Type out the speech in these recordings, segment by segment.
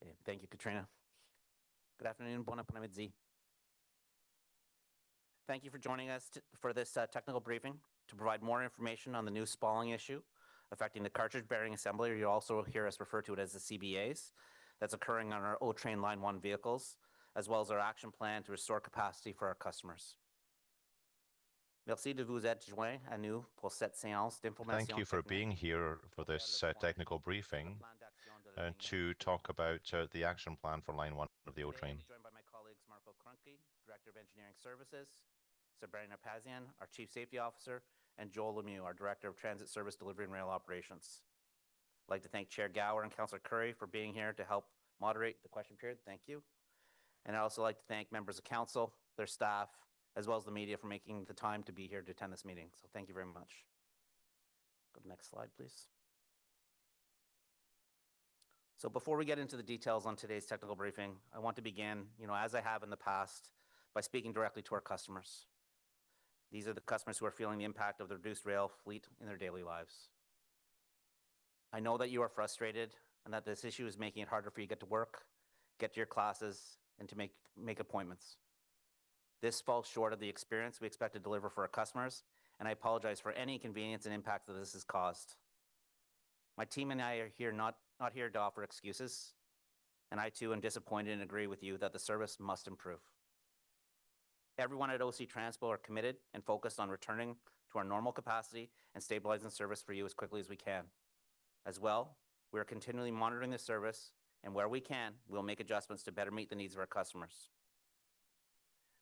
Okay, thank you, Katrina. Good afternoon, bon après-midi. Thank you for joining us for this technical briefing to provide more information on the new Spalling issue affecting the cartridge bearing assembly, or you'll also hear us refer to it as the CBAs, that's occurring on our O-Train Line 1 vehicles, as well as our action plan to restore capacity for our customers. Merci de vous être joint à nous pour cette séance d'information. Thank you for being here for this technical briefing to talk about the action plan for Line 1 of the O-Train. Today, I'll be joined by my colleagues Marco Krunke, Director of Engineering Services, Sabrina Pazian, our Chief Safety Officer, and Joel Lemieux, our Director of Transit Service Delivery and Rail Operations. I'd like to thank Chair Gower and Councillor Curry for being here to help moderate the question period. Thank you. And I'd also like to thank members of council, their staff, as well as the media for making the time to be here to attend this meeting. So thank you very much. Go to the next slide, please. So before we get into the details on today's technical briefing, I want to begin, as I have in the past, by speaking directly to our customers. These are the customers who are feeling the impact of the reduced rail fleet in their daily lives. I know that you are frustrated and that this issue is making it harder for you to get to work, get to your classes, and to make appointments. This falls short of the experience we expect to deliver for our customers, and I apologize for any inconvenience and impact that this has caused. My team and I are here not here to offer excuses, and I too am disappointed and agree with you that the service must improve. Everyone at OC Transpo are committed and focused on returning to our normal capacity and stabilizing service for you as quickly as we can. As well, we are continually monitoring the service, and where we can, we'll make adjustments to better meet the needs of our customers.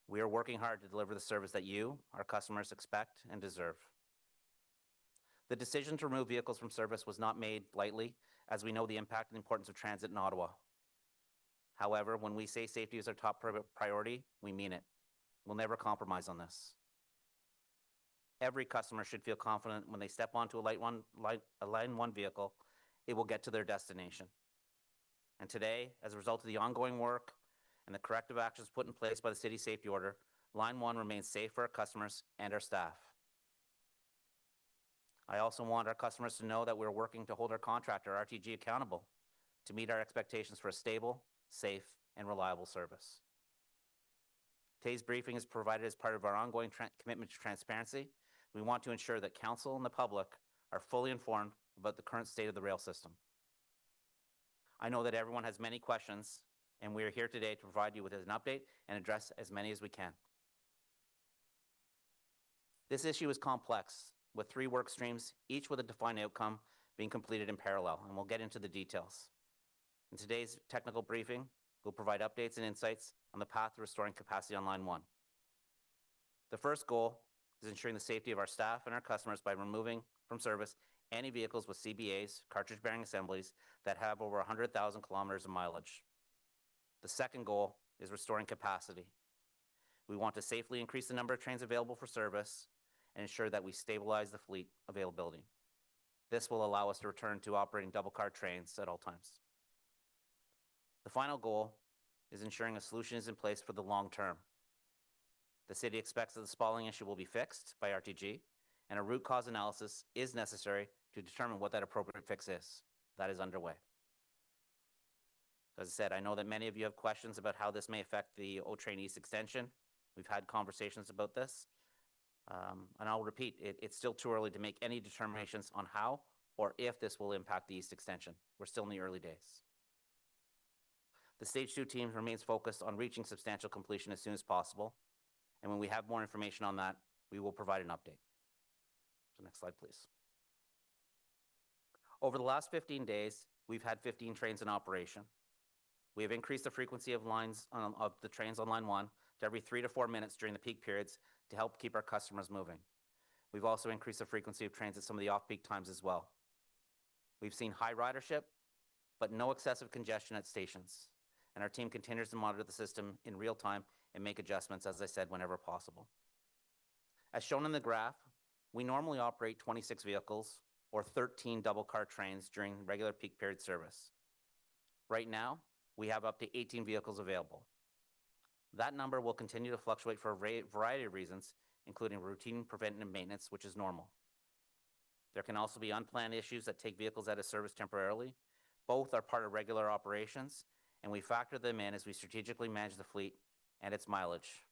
We are working hard to deliver the service that you, our customers, expect and deserve. The decision to remove vehicles from service was not made lightly, as we know the impact and importance of transit in Ottawa. However, when we say safety is our top priority, we mean it. We'll never compromise on this. Every customer should feel confident when they step onto a Line 1 vehicle, it will get to their destination. And today, as a result of the ongoing work and the corrective actions put in place by the City Safety Order, Line 1 remains safe for our customers and our staff. I also want our customers to know that we're working to hold our contractor, RTG, accountable to meet our expectations for a stable, safe, and reliable service. Today's briefing is provided as part of our ongoing commitment to transparency. We want to ensure that council and the public are fully informed about the current state of the rail system. I know that everyone has many questions, and we are here today to provide you with an update and address as many as we can. This issue is complex, with 3 work streams, each with a defined outcome being completed in parallel, and we'll get into the details. In today's technical briefing, we'll provide updates and insights on the path to restoring capacity on Line 1. The first goal is ensuring the safety of our staff and our customers by removing from service any vehicles with CBAs, cartridge bearing assemblies, that have over 100,000 kilometers of mileage. The second goal is restoring capacity. We want to safely increase the number of trains available for service and ensure that we stabilize the fleet availability. This will allow us to return to operating double-car trains at all times. The final goal is ensuring a solution is in place for the long term. The city expects that the Spalling issue will be fixed by RTG, and a root cause analysis is necessary to determine what that appropriate fix is. That is underway. As I said, I know that many of you have questions about how this may affect the O-Train East extension. We've had conversations about this. And I'll repeat, it's still too early to make any determinations on how or if this will impact the East extension. We're still in the early days. The Stage 2 team remains focused on reaching substantial completion as soon as possible. And when we have more information on that, we will provide an update. So next slide, please. Over the last 15 days, we've had 15 trains in operation. We have increased the frequency of the trains on Line 1 to every 3 to 4 minutes during the peak periods to help keep our customers moving. We've also increased the frequency of trains at some of the off-peak times as well. We've seen high ridership, but no excessive congestion at stations. And our team continues to monitor the system in real time and make adjustments, as I said, whenever possible. As shown in the graph, we normally operate 26 vehicles or 13 double-car trains during regular peak period service. Right now, we have up to 18 vehicles available. That number will continue to fluctuate for a variety of reasons, including routine preventative maintenance, which is normal. There can also be unplanned issues that take vehicles out of service temporarily. Both are part of regular operations, and we factor them in as we strategically manage the fleet and its mileage.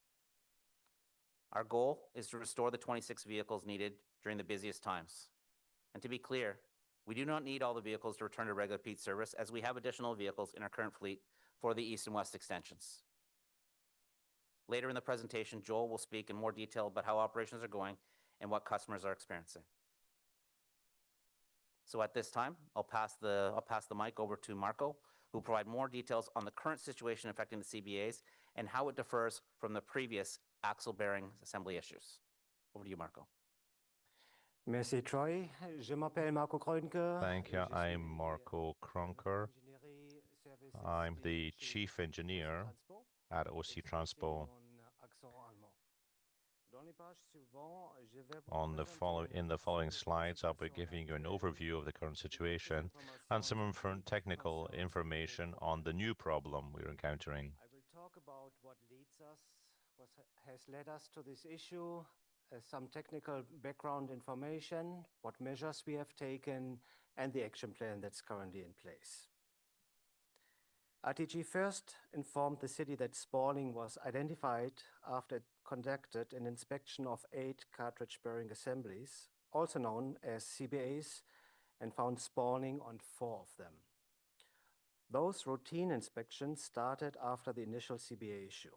Our goal is to restore the 26 vehicles needed during the busiest times. And to be clear, we do not need all the vehicles to return to regular peak service, as we have additional vehicles in our current fleet for the east and west extensions. Later in the presentation, Joel will speak in more detail about how operations are going and what customers are experiencing. So at this time, I'll pass the mic over to Marco, who will provide more details on the current situation affecting the CBAs and how it differs from the previous axle bearing assembly issues. Over to you, Marco. Merci, Troy. Je m'appelle Marco Kroenke. Thank you. I'm Marco Kronker. I'm the chief engineer at OC Transpo. In the following slides, I'll be giving you an overview of the current situation and some technical information on the new problem we're encountering. I will talk about what has led us to this issue, some technical background information, what measures we have taken, and the action plan that's currently in place. RTG first informed the city that Spalling was identified after it conducted an inspection of 8 cartridge bearing assemblies, also known as CBAs, and found Spalling on 4 of them. Those routine inspections started after the initial CBA issue.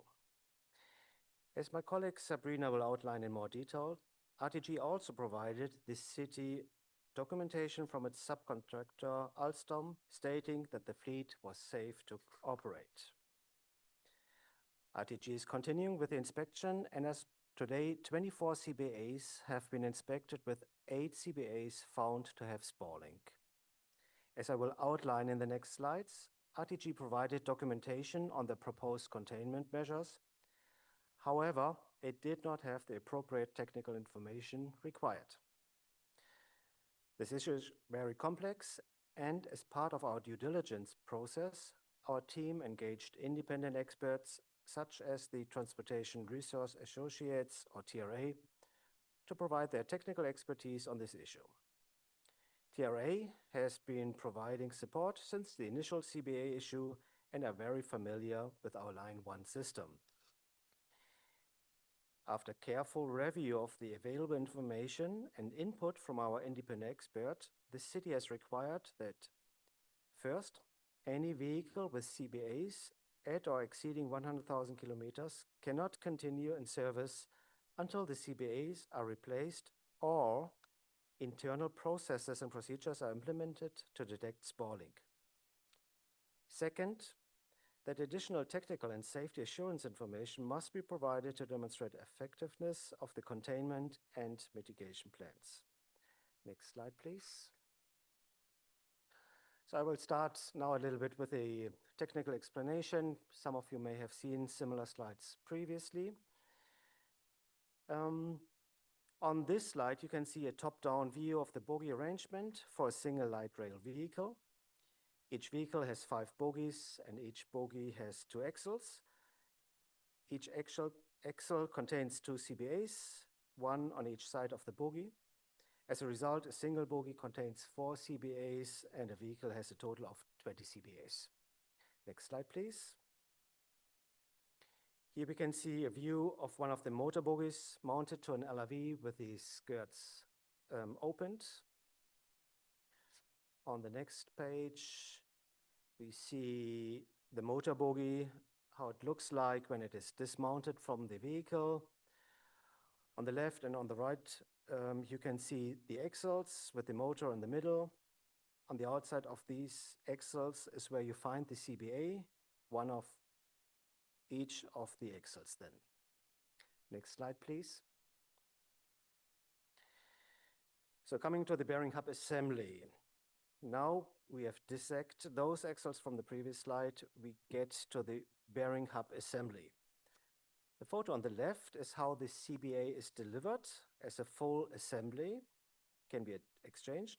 As my colleague Sabrina will outline in more detail, RTG also provided the city documentation from its subcontractor Alstom stating that the fleet was safe to operate. RTG is continuing with the inspection, and as today 24 CBAs have been inspected, with 8 CBAs found to have Spalling. As I will outline in the next slides, RTG provided documentation on the proposed containment measures. However, it did not have the appropriate technical information required. This issue is very complex, and as part of our due diligence process, our team engaged independent experts such as the Transportation Resource Associates, or TRA, to provide their technical expertise on this issue. TRA has been providing support since the initial CBA issue and are very familiar with our Line 1 system. After careful review of the available information and input from our independent expert, the city has required that first, any vehicle with CBAs at or exceeding 100,000 kilometers cannot continue in service until the CBAs are replaced or internal processes and procedures are implemented to detect Spalling. Second, that additional technical and safety assurance information must be provided to demonstrate effectiveness of the containment and mitigation plans. Next slide, please. So I will start now a little bit with a technical explanation. Some of you may have seen similar slides previously. On this slide, you can see a top-down view of the bogie arrangement for a single light rail vehicle. Each vehicle has 5 bogies, and each bogie has 2 axles. Each axle contains 2 CBAs, 1 on each side of the bogie. As a result, a single bogie contains 4 CBAs, and a vehicle has a total of 20 CBAs. Next slide, please. Here we can see a view of one of the motor bogies mounted to an LRV with the skirts opened. On the next page, we see the motor bogie, how it looks like when it is dismounted from the vehicle. On the left and on the right, you can see the axles with the motor in the middle. On the outside of these axles is where you find the CBA, one of each of the axles then. Next slide, please. So coming to the bearing hub assembly. Now we have dissected those axles from the previous slide. We get to the bearing hub assembly. The photo on the left is how the CBA is delivered as a full assembly, can be exchanged.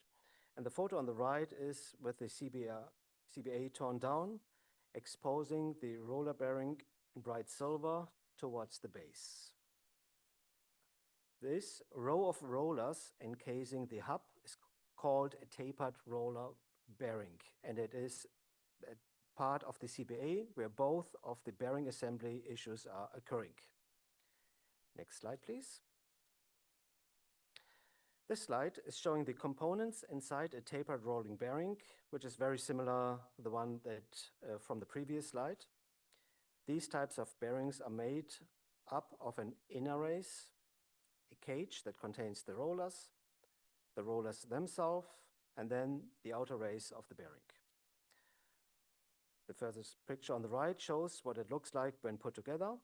And the photo on the right is with the CBA torn down, exposing the roller bearing in bright silver towards the base. This row of rollers encasing the hub is called a tapered roller bearing, and it is part of the CBA where both of the bearing assembly issues are occurring. Next slide, please. This slide is showing the components inside a tapered rolling bearing, which is very similar to the one that from the previous slide. These types of bearings are made up of an inner race, a cage that contains the rollers themselves, and then the outer race of the bearing. The first picture on the right shows what it looks like when put together.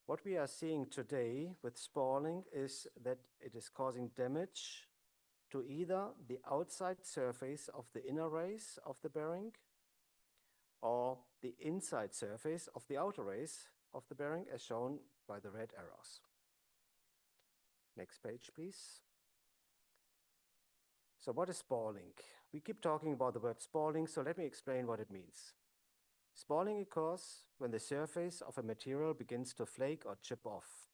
What we are seeing today with spalling is that it is causing damage to either the outside surface of the inner race of the bearing or the inside surface of the outer race of the bearing, as shown by the red arrows. Next page, please. So what is spalling? We keep talking about the word spalling, so let me explain what it means. Spalling occurs when the surface of a material begins to flake or chip off.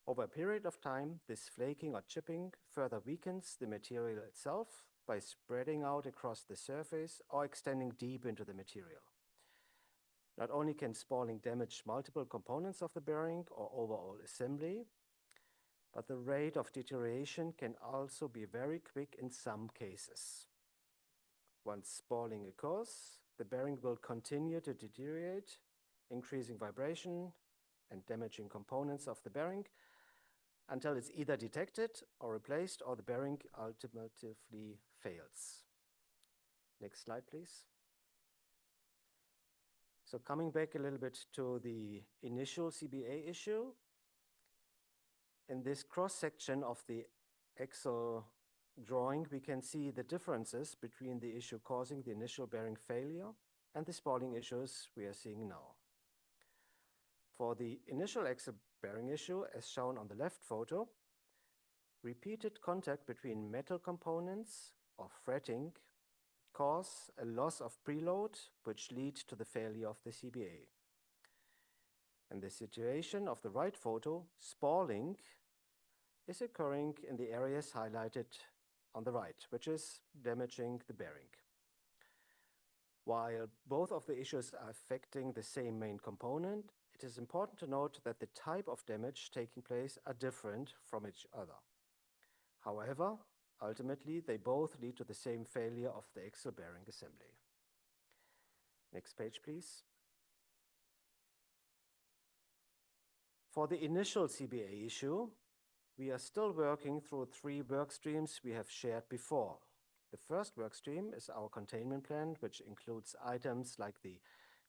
Over a period of time, this flaking or chipping further weakens the material itself by spreading out across the surface or extending deep into the material. Not only can spalling damage multiple components of the bearing or overall assembly, but the rate of deterioration can also be very quick in some cases. Once spalling occurs, the bearing will continue to deteriorate, increasing vibration and damaging components of the bearing until it's either detected or replaced or the bearing ultimately fails. Next slide, please. So coming back a little bit to the initial CBA issue, in this cross-section of the Excel drawing, we can see the differences between the issue causing the initial bearing failure and the spalling issues we are seeing now. For the initial Excel bearing issue, as shown on the left photo, repeated contact between metal components or fretting cause a loss of preload, which leads to the failure of the CBA. In the situation of the right photo, spalling is occurring in the areas highlighted on the right, which is damaging the bearing. While both of the issues are affecting the same main component, it is important to note that the type of damage taking place are different from each other. However, ultimately, they both lead to the same failure of the axle bearing assembly. Next page, please. For the initial CBA issue, we are still working through 3 work streams we have shared before. The first work stream is our containment plan, which includes items like the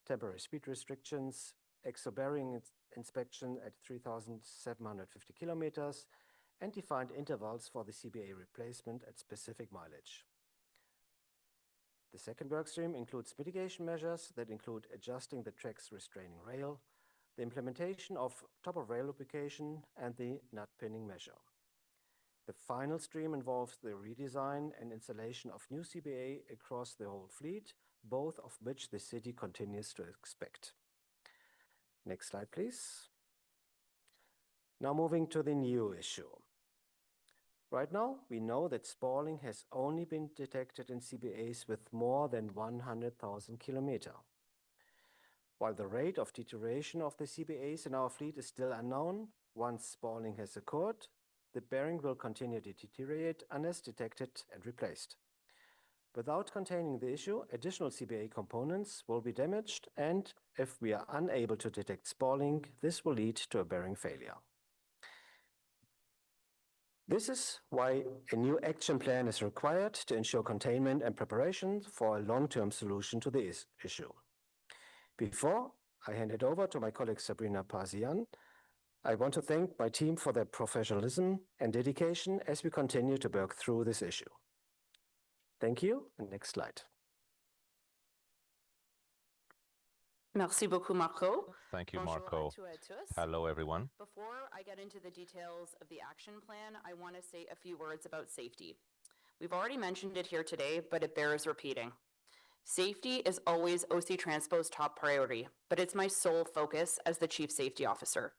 temporary speed restrictions, axle bearing inspection at 3,750 kilometers, and defined intervals for the CBA replacement at specific mileage. The second work stream includes mitigation measures that include adjusting the track's restraining rail, the implementation of top-of-rail lubrication, and the nut pinning measure. The final stream involves the redesign and installation of new CBA across the whole fleet, both of which the city continues to expect. Next slide, please. Now moving to the new issue. Right now, we know that spalling has only been detected in CBAs with more than 100,000 kilometers. While the rate of deterioration of the CBAs in our fleet is still unknown, once spalling has occurred, the bearing will continue to deteriorate unless detected and replaced. Without containing the issue, additional CBA components will be damaged, and if we are unable to detect spalling, this will lead to a bearing failure. This is why a new action plan is required to ensure containment and preparation for a long-term solution to the issue. Before I hand it over to my colleague Sabrina Parzian, I want to thank my team for their professionalism and dedication as we continue to work through this issue. Thank you, and next slide. Merci beaucoup, Marco. Thank you, Bonjour Marco. à tous et tous. Hello, everyone. Before I get into the details of the action plan, I want to say a few words about safety. We've already mentioned it here today, but it bears repeating. Safety is always OC Transpo's top priority, but it's my sole focus as the Chief Safety Officer.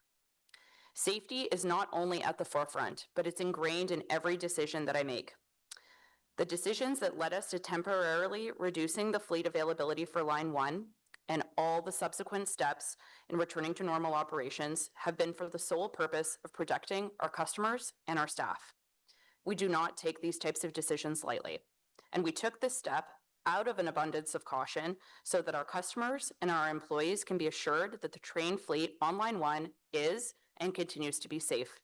Safety is not only at the forefront, but it's ingrained in every decision that I make. The decisions that led us to temporarily reducing the fleet availability for Line 1 and all the subsequent steps in returning to normal operations have been for the sole purpose of protecting our customers and our staff. We do not take these types of decisions lightly, and we took this step out of an abundance of caution so that our customers and our employees can be assured that the train fleet on Line 1 is and continues to be safe.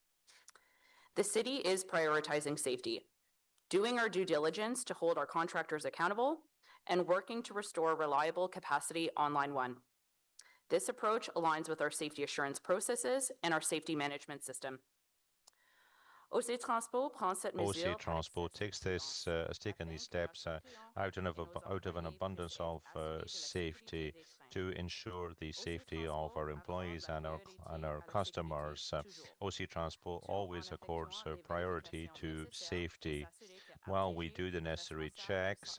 The city is prioritizing safety, doing our due diligence to hold our contractors accountable, and working to restore reliable capacity on Line 1. This approach aligns with our safety assurance processes and our safety management system. OC Transpo has taken these steps out of an abundance of safety to ensure the safety of our employees and our customers. OC Transpo always accords priority to safety while we do the necessary checks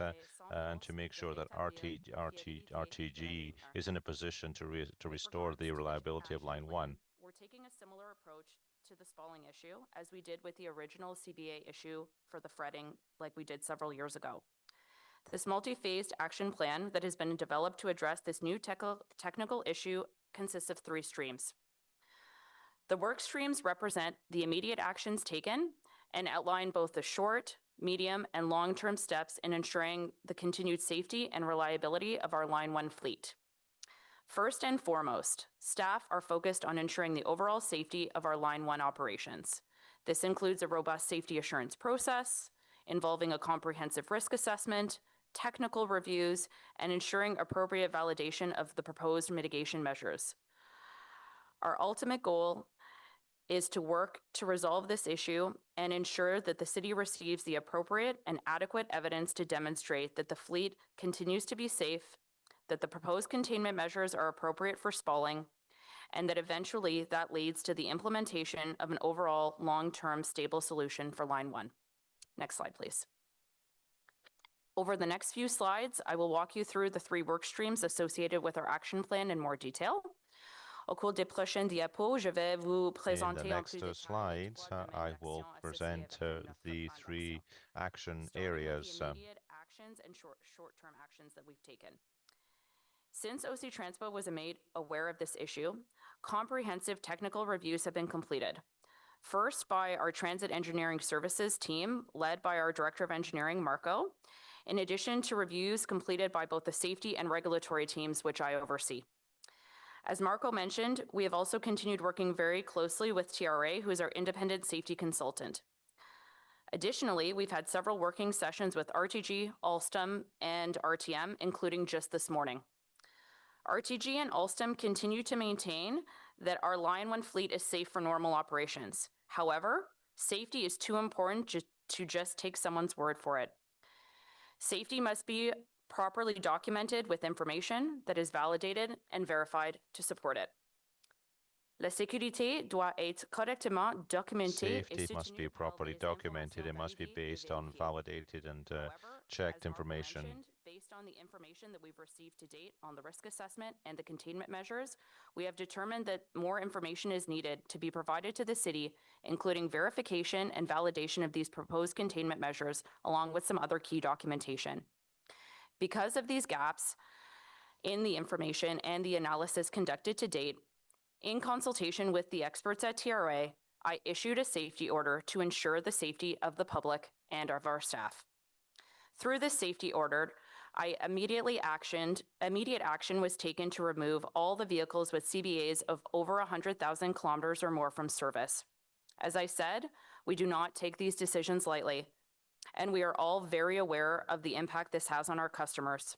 and to make sure that RTG is in a position to restore the reliability of Line 1. We're taking a similar approach to the Spalling issue as we did with the original CBA issue for the fretting like we did several years ago. This multi-phased action plan that has been developed to address this new technical issue consists of 3 streams. The work streams represent the immediate actions taken and outline both the short, medium, and long-term steps in ensuring the continued safety and reliability of our Line 1 fleet. First and foremost, staff are focused on ensuring the overall safety of our Line 1 operations. This includes a robust safety assurance process involving a comprehensive risk assessment, technical reviews, and ensuring appropriate validation of the proposed mitigation measures. Our ultimate goal is to work to resolve this issue and ensure that the city receives the appropriate and adequate evidence to demonstrate that the fleet continues to be safe, that the proposed containment measures are appropriate for Spalling, and that eventually that leads to the implementation of an overall long-term stable solution for Line 1. Next slide, please. Over the next few slides, I will walk you through the 3 work streams associated with our action plan in more detail. Au cours des prochaines diapos, je vais vous présenter in the next slides, I will present the 3 action areas. Immediate actions and short-term actions that we've taken. Since OC Transpo was made aware of this issue, comprehensive technical reviews have been completed. First by our Transit Engineering Services team, led by our Director of Engineering, Marco, in addition to reviews completed by both the safety and regulatory teams, which I oversee. As Marco mentioned, we have also continued working very closely with TRA, who is our independent safety consultant. Additionally, we've had several working sessions with RTG, Alstom, and RTM, including just this morning. RTG and Alstom continue to maintain that our Line 1 fleet is safe for normal operations. However, safety is too important to just take someone's word for it. Safety must be properly documented with information that is validated and verified to support it. La sécurité doit être correctement documentée. Safety must be properly documented. It must be based on validated and checked information. Based on the information that we've received to date on the risk assessment and the containment measures, we have determined that more information is needed to be provided to the city, including verification and validation of these proposed containment measures, along with some other key documentation. Because of these gaps in the information and the analysis conducted to date, in consultation with the experts at TRA, I issued a safety order to ensure the safety of the public and of our staff. Through this safety order, immediate action was taken to remove all the vehicles with CBAs of over 100,000 kilometers or more from service. As I said, we do not take these decisions lightly, and we are all very aware of the impact this has on our customers.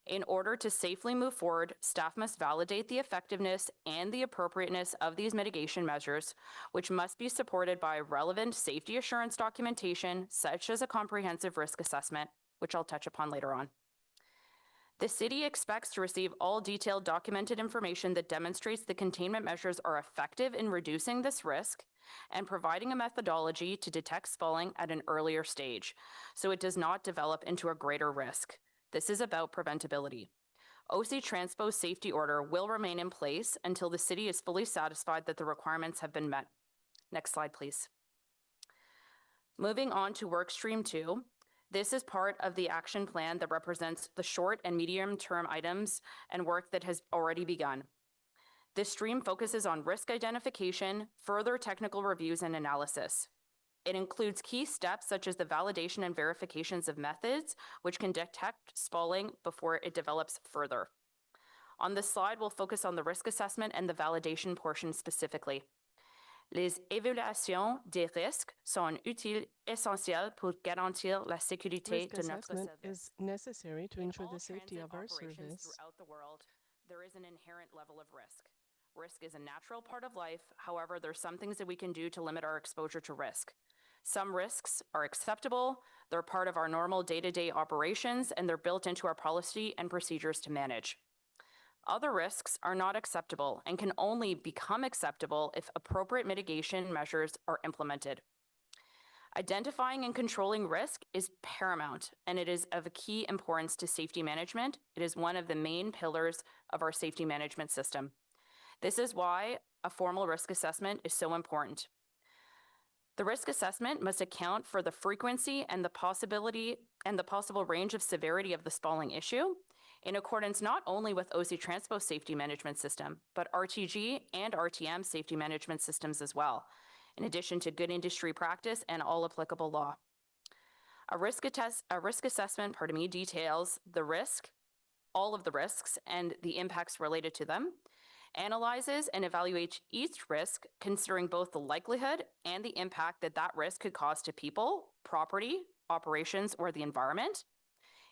In order to safely move forward, staff must validate the effectiveness and the appropriateness of these mitigation measures, which must be supported by relevant safety assurance documentation, such as a comprehensive risk assessment, which I'll touch upon later on. The city expects to receive all detailed documented information that demonstrates the containment measures are effective in reducing this risk and providing a methodology to detect Spalling at an earlier stage, so it does not develop into a greater risk. This is about preventability. OC Transpo's safety order will remain in place until the city is fully satisfied that the requirements have been met. Next slide, please. Moving on to work stream 2, This is part of the action plan that represents the short and medium-term items and work that has already begun. This stream focuses on risk identification, further technical reviews, and analysis. It includes key steps such as the validation and verifications of methods, which can detect spalling before it develops further. On this slide, we'll focus on the risk assessment and the validation portion specifically. Les évaluations des risques sont un outil essentiel pour garantir la sécurité Risk de notre assessment service. is necessary to In ensure all the safety transit of our operations service. throughout the world, there is an inherent level of risk. Risk is a natural part of life. However, there's some things that we can do to limit our exposure to risk. Some risks are acceptable, they're part of our normal day-to-day operations, and they're built into our policy and procedures to manage. Other risks are not acceptable and can only become acceptable if appropriate mitigation measures are implemented. Identifying and controlling risk is paramount, and it is of key importance to safety management. It is one of the main pillars of our safety management system. This is why a formal risk assessment is so important. The risk assessment must account for the frequency and the possible range of severity of the spalling issue, in accordance not only with OC Transpo safety management system, but RTG and RTM safety management systems as well, in addition to good industry practice and all applicable law. A risk assessment, details the risk, all of the risks, and the impacts related to them, analyzes and evaluates each risk, considering both the likelihood and the impact that that risk could cause to people, property, operations, or the environment.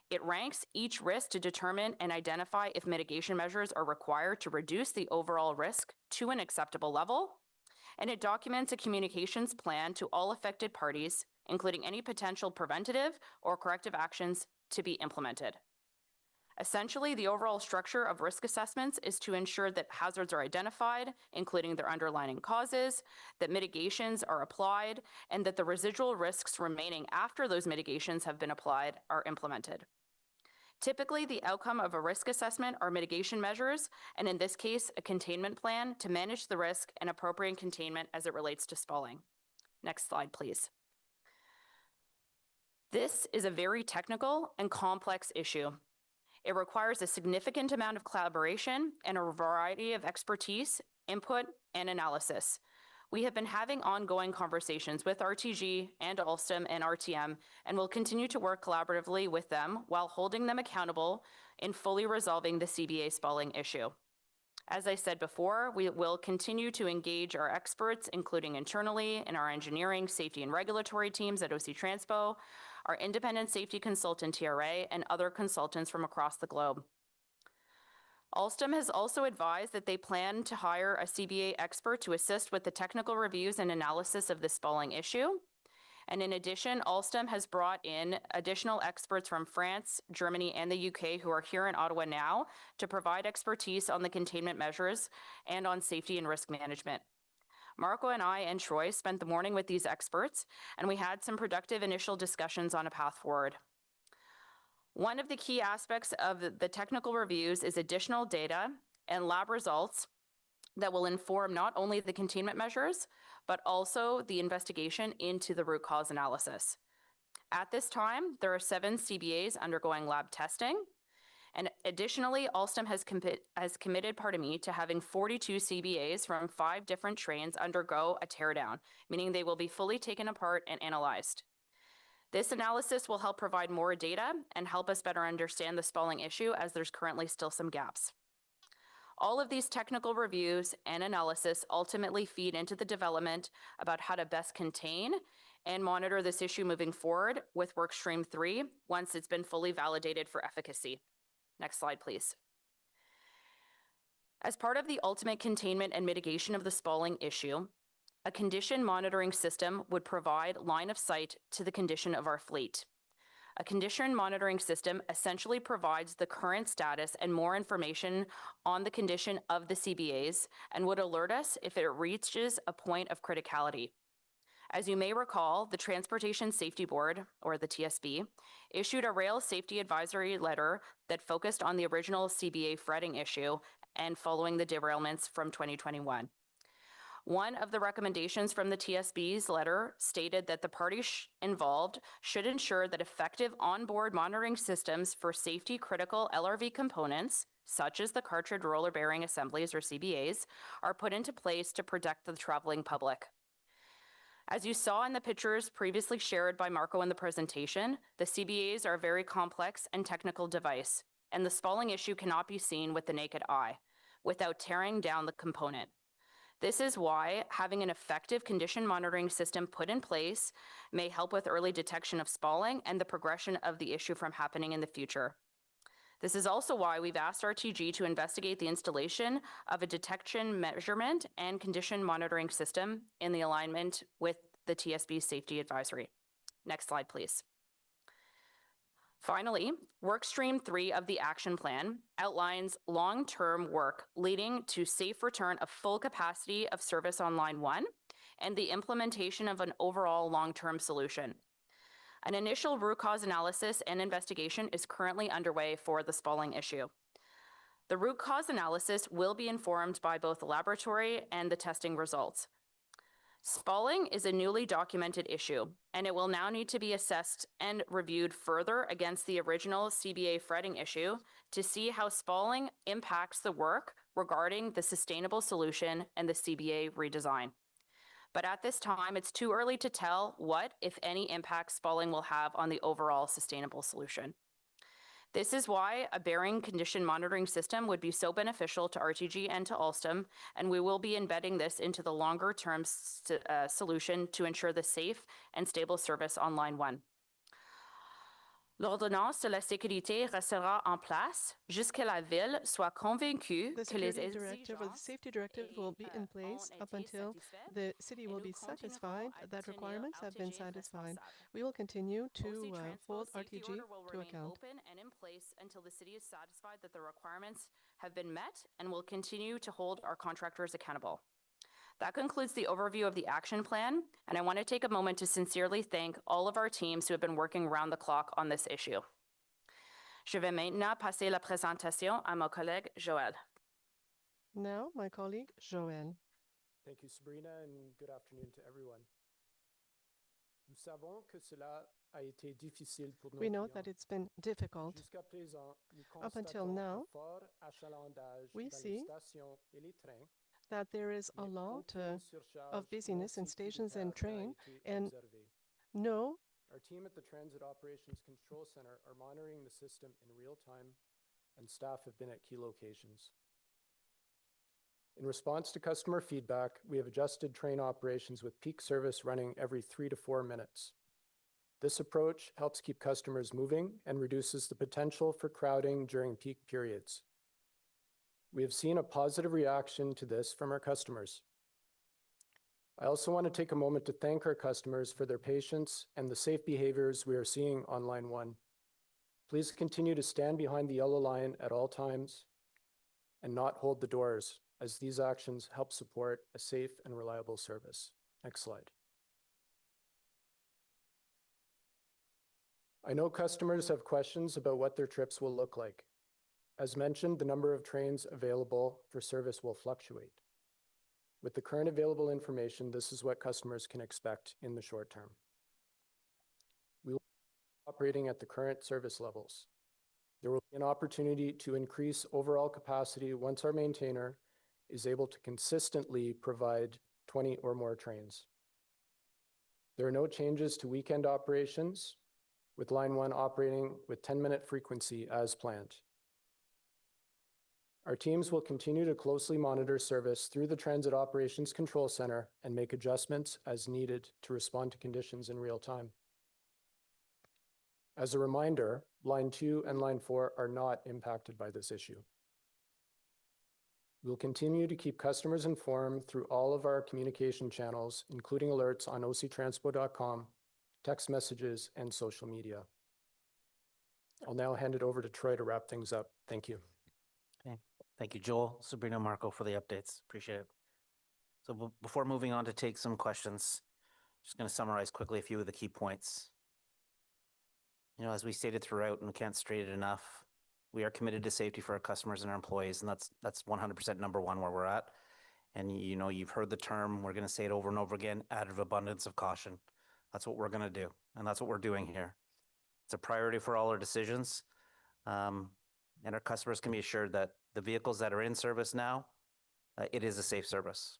It ranks each risk to determine and identify if mitigation measures are required to reduce the overall risk to an acceptable level. And it documents a communications plan to all affected parties, including any potential preventative or corrective actions to be implemented. Essentially, the overall structure of risk assessments is to ensure that hazards are identified, including their underlying causes, that mitigations are applied, and that the residual risks remaining after those mitigations have been applied are implemented. Typically, the outcome of a risk assessment are mitigation measures, and in this case, a containment plan to manage the risk and appropriate containment as it relates to spalling. Next slide, please. This is a very technical and complex issue. It requires a significant amount of collaboration and a variety of expertise, input, and analysis. We have been having ongoing conversations with RTG and Alstom and RTM, and will continue to work collaboratively with them while holding them accountable in fully resolving the CBA spalling issue. As I said before, we will continue to engage our experts, including internally in our engineering, safety, and regulatory teams at OC Transpo, our independent safety consultant TRA, and other consultants from across the globe. Alstom has also advised that they plan to hire a CBA expert to assist with the technical reviews and analysis of the spalling issue. And in addition, Alstom has brought in additional experts from France, Germany, and the UK who are here in Ottawa now to provide expertise on the containment measures and on safety and risk management. Marco and I and Troy spent the morning with these experts, and we had some productive initial discussions on a path forward. One of the key aspects of the technical reviews is additional data and lab results that will inform not only the containment measures, but also the investigation into the root cause analysis. At this time, there are 7 CBAs undergoing lab testing. And additionally, Alstom has committed to having 42 CBAs from 5 different trains undergo a teardown, meaning they will be fully taken apart and analyzed. This analysis will help provide more data and help us better understand the spalling issue, as there's currently still some gaps. All of these technical reviews and analysis ultimately feed into the development about how to best contain and monitor this issue moving forward with Workstream 3 once it's been fully validated for efficacy. Next slide, please. As part of the ultimate containment and mitigation of the spalling issue, a condition monitoring system would provide line of sight to the condition of our fleet. A condition monitoring system essentially provides the current status and more information on the condition of the CBAs and would alert us if it reaches a point of criticality. As you may recall, the Transportation Safety Board, or the TSB, issued a rail safety advisory letter that focused on the original CBA fretting issue and following the derailments from 2021. One of the recommendations from the TSB's letter stated that the parties involved should ensure that effective onboard monitoring systems for safety critical LRV components, such as the cartridge roller bearing assemblies or CBAs, are put into place to protect the traveling public. As you saw in the pictures previously shared by Marco in the presentation, the CBAs are a very complex and technical device, and the spalling issue cannot be seen with the naked eye without tearing down the component. This is why having an effective condition monitoring system put in place may help with early detection of spalling and the progression of the issue from happening in the future. This is also why we've asked RTG to investigate the installation of a detection, measurement, and condition monitoring system in the alignment with the TSB safety advisory. Next slide, please. Finally, workstream 3 of the action plan outlines long-term work leading to safe return of full capacity of service on line 1 and the implementation of an overall long-term solution. An initial root cause analysis and investigation is currently underway for the spalling issue. The root cause analysis will be informed by both the laboratory and the testing results. Spalling is a newly documented issue, and it will now need to be assessed and reviewed further against the original CBA fretting issue to see how spalling impacts the work regarding the sustainable solution and the CBA redesign. But at this time, it's too early to tell what, if any, impact spalling will have on the overall sustainable solution. This is why a bearing condition monitoring system would be so beneficial to RTG and to Alstom, and we will be embedding this into the longer-term solution to ensure the safe and stable service on line 1. L'ordonnance de la sécurité restera en place jusqu'à la ville soit convaincue que les security directive or the safety directive will be in place up until the city will be satisfied that requirements have been satisfied. We will continue to hold RTG to account. Open and in place until the city is satisfied that the requirements have been met, and will continue to hold our contractors accountable. That concludes the overview of the action plan, and I want to take a moment to sincerely thank all of our teams who have been working around the clock on this issue. Je vais maintenant passer la présentation à mon collègue Joël. Now, my colleague Joël. Thank you, Sabrina, and good afternoon to everyone. Nous savons que cela a été difficile pour nos We know clients. that it's been difficult. Jusqu'à présent, nous Up until constatons now, un fort achalandage we dans see les stations et les trains, that there is a mais lot aucune surcharge of busyness in non stations and sécuritaire n'a train, été and observée. no Our team at the Transit Operations Control Center are monitoring the system in real time, and staff have been at key locations. In response to customer feedback, we have adjusted train operations with peak service running every 3 to 4 minutes. This approach helps keep customers moving and reduces the potential for crowding during peak periods. We have seen a positive reaction to this from our customers. I also want to take a moment to thank our customers for their patience and the safe behaviors we are seeing on line 1. Please continue to stand behind the yellow line at all times and not hold the doors, as these actions help support a safe and reliable service. Next slide. I know customers have questions about what their trips will look like. As mentioned, the number of trains available for service will fluctuate. With the current available information, this is what customers can expect in the short term. We will be operating at the current service levels. There will be an opportunity to increase overall capacity once our maintainer is able to consistently provide 20 or more trains. There are no changes to weekend operations, with line 1 operating with 10-minute frequency as planned. Our teams will continue to closely monitor service through the Transit Operations Control Center and make adjustments as needed to respond to conditions in real time. As a reminder, line 2 and line 4 are not impacted by this issue. We'll continue to keep customers informed through all of our communication channels, including alerts on octranspo.com, text messages, and social media. I'll now hand it over to Troy to wrap things up. Thank you. Okay. Thank you, Joel, Sabrina, Marco, for the updates. Appreciate it. So before moving on to take some questions, just going to summarize quickly a few of the key points. As we stated throughout, and we can't stress it enough, we are committed to safety for our customers and our employees, and that's 100% number one where we're at. And you know, you've heard the term, we're going to say it over and over again, out of abundance of caution. That's what we're going to do. And that's what we're doing here. It's a priority for all our decisions. And our customers can be assured that the vehicles that are in service now, it is a safe service.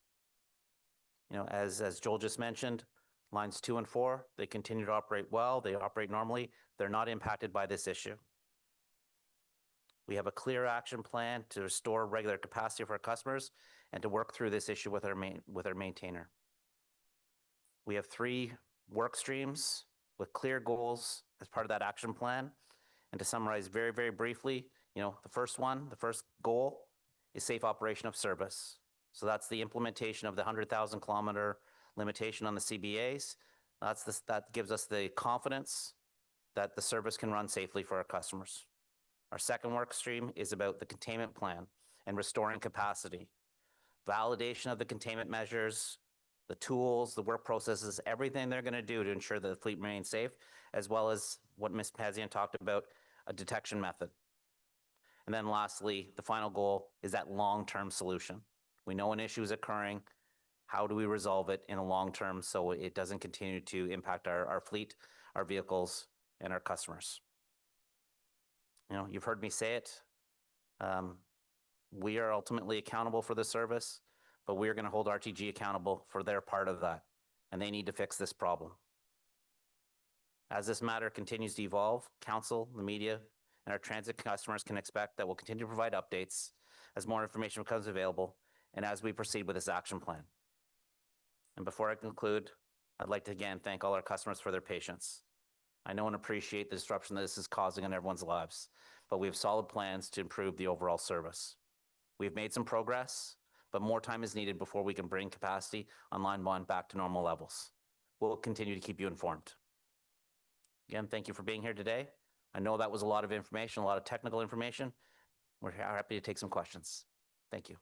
You know, as Joel just mentioned, lines 2 and 4, they continue to operate well. They operate normally. They're not impacted by this issue. We have a clear action plan to restore regular capacity for our customers and to work through this issue with our maintainer. We have 3 work streams with clear goals as part of that action plan. And to summarize very, very briefly, you know, the first goal is safe operation of service. So that's the implementation of the 100,000 kilometer limitation on the CBAs. That gives us the confidence that the service can run safely for our customers. Our second work stream is about the containment plan and restoring capacity. Validation of the containment measures, the tools, the work processes, everything they're going to do to ensure that the fleet remains safe, as well as what Ms. Pazian talked about, a detection method. And then lastly, the final goal is that long-term solution. We know an issue is occurring. How do we resolve it in a long term so it doesn't continue to impact our fleet, our vehicles, and our customers? You know, you've heard me say it. We are ultimately accountable for the service, but we are going to hold RTG accountable for their part of that, and they need to fix this problem. As this matter continues to evolve, council, the media, and our transit customers can expect that we'll continue to provide updates as more information becomes available and as we proceed with this action plan. And before I conclude, I'd like to again thank all our customers for their patience. I know and appreciate the disruption that this is causing in everyone's lives, but we have solid plans to improve the overall service. We've made some progress, but more time is needed before we can bring capacity on Line 1 back to normal levels. We'll continue to keep you informed. Again, thank you for being here today. I know that was a lot of information, a lot of technical information. We're happy to take some questions. Thank you.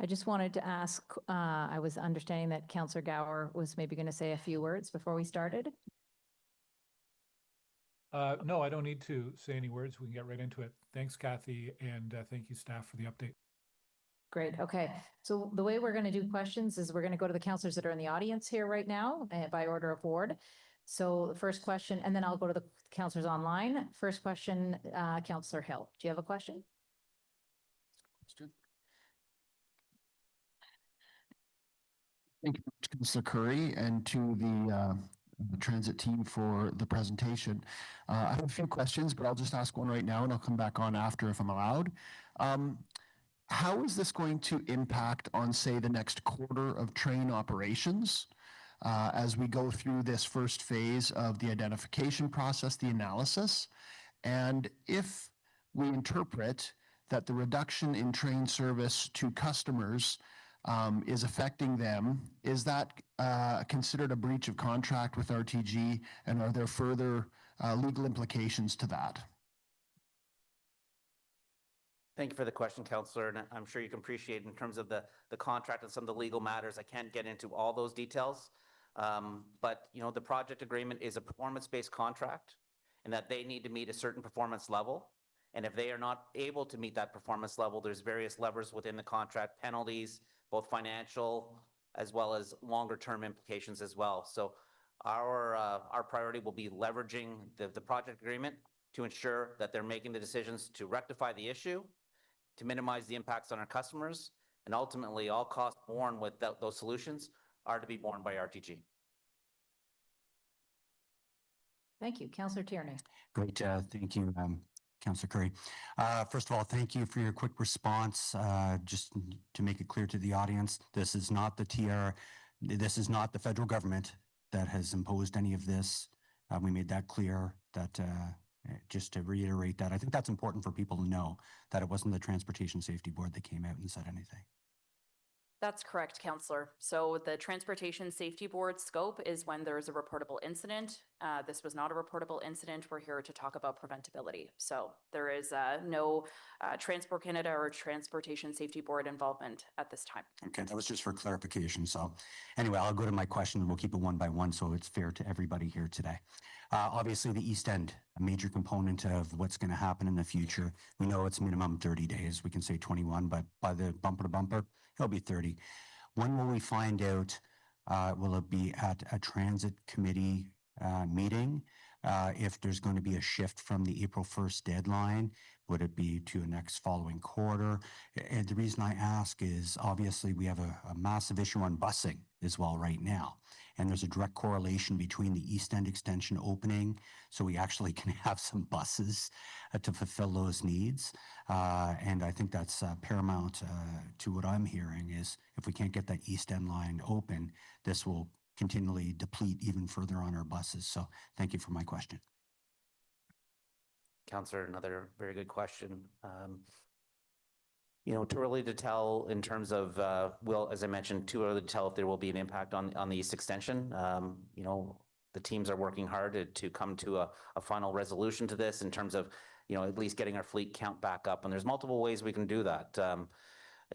I just wanted to ask, I was understanding that Councillor Gower was maybe going to say a few words before we started. No, I don't need to say any words. We can get right into it. Thanks, Kathy, and thank you, staff, for the update. Great. Okay. So the way we're going to do questions is we're going to go to the councillors that are in the audience here right now by order of ward. So the first question, and then I'll go to the councillors online. First question, Councillor Hill. Do you have a question? Thank you, Councillor Curry, and to the transit team for the presentation. I have a few questions, but I'll just ask one right now and I'll come back on after if I'm allowed. How is this going to impact on, say, the next quarter of train operations as we go through this first phase of the identification process, the analysis? And if we interpret that the reduction in train service to customers is affecting them, is that considered a breach of contract with RTG, and are there further legal implications to that? Thank you for the question, Councillor, and I'm sure you can appreciate in terms of the contract and some of the legal matters, I can't get into all those details, but you know, the project agreement is a performance-based contract and that they need to meet a certain performance level. And if they are not able to meet that performance level, there's various levers within the contract, penalties, both financial as well as longer term implications as well. So our priority will be leveraging the project agreement to ensure that they're making the decisions to rectify the issue, to minimize the impacts on our customers, and ultimately all costs borne with those solutions are to be borne by RTG. Thank you. Councillor Tierney. Great. Thank you, Councillor Curry. First of all, thank you for your quick response. Just to make it clear to the audience, this is not the TR, this is not the federal government that has imposed any of this. We made that clear, that just to reiterate that. I think that's important for people to know, that it wasn't the Transportation Safety Board that came out and said anything. That's correct, Councillor. So the Transportation Safety Board scope is when there is a reportable incident. This was not a reportable incident. We're here to talk about preventability. So there is no Transport Canada or Transportation Safety Board involvement at this time. Okay, that was just for clarification. So anyway, I'll go to my question and we'll keep it one by one so it's fair to everybody here today. Obviously, the East End, a major component of what's going to happen in the future. We know it's minimum 30 days. We can say 21, but by the bumper to bumper, it'll be 30. When will we find out? Will it be at a transit committee meeting? If there's going to be a shift from the April 1st deadline, would it be to a next following quarter? And the reason I ask is obviously we have a massive issue on busing as well right now. And there's a direct correlation between the East End extension opening, so we actually can have some buses to fulfill those needs. And I think that's paramount to what I'm hearing is if we can't get that East End line open, this will continually deplete even further on our buses. So thank you for my question. Councillor, another very good question. Too early to tell in terms of, as I mentioned, too early to tell if there will be an impact on the East Extension. The teams are working hard to come to a final resolution to this in terms of, at least getting our fleet count back up. And there's multiple ways we can do that.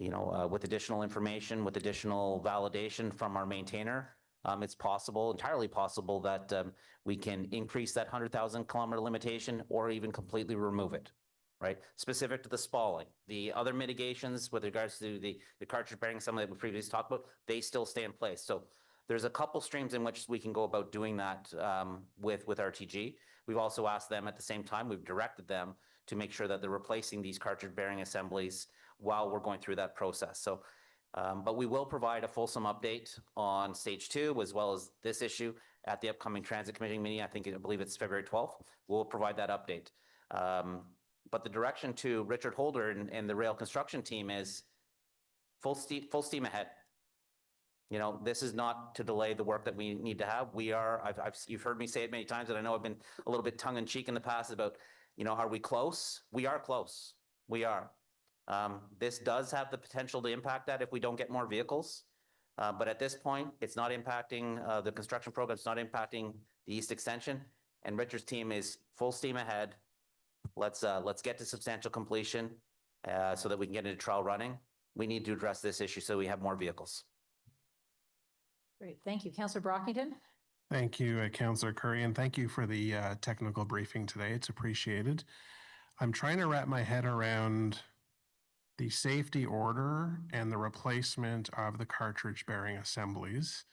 With additional information, with additional validation from our maintainer, it's possible, entirely possible that we can increase that 100,000 kilometer limitation or even completely remove it. Right, specific to the Spalling. The other mitigations with regards to the cartridge bearing assembly that we previously talked about, they still stay in place. So there's a couple streams in which we can go about doing that with RTG. We've also asked them at the same time, we've directed them to make sure that they're replacing these cartridge bearing assemblies while we're going through that process. So, but we will provide a fulsome update on stage 2 as well as this issue at the upcoming Transit Committee meeting. I believe it's February 12th. We'll provide that update. But the direction to Richard Holder and the rail construction team is full steam ahead. This is not to delay the work that we need to have. You've heard me say it many times, and I know I've been a little bit tongue in cheek in the past about, are we close? We are close. We are. This does have the potential to impact that if we don't get more vehicles. But at this point, it's not impacting the construction program. It's not impacting the East Extension. And Richard's team is full steam ahead. Let's get to substantial completion so that we can get into trial running. We need to address this issue so we have more vehicles. Great, thank you. Councillor Brockington? Thank you, Councillor Curry, and thank you for the technical briefing today. It's appreciated. I'm trying to wrap my head around the safety order and the replacement of the cartridge bearing assemblies.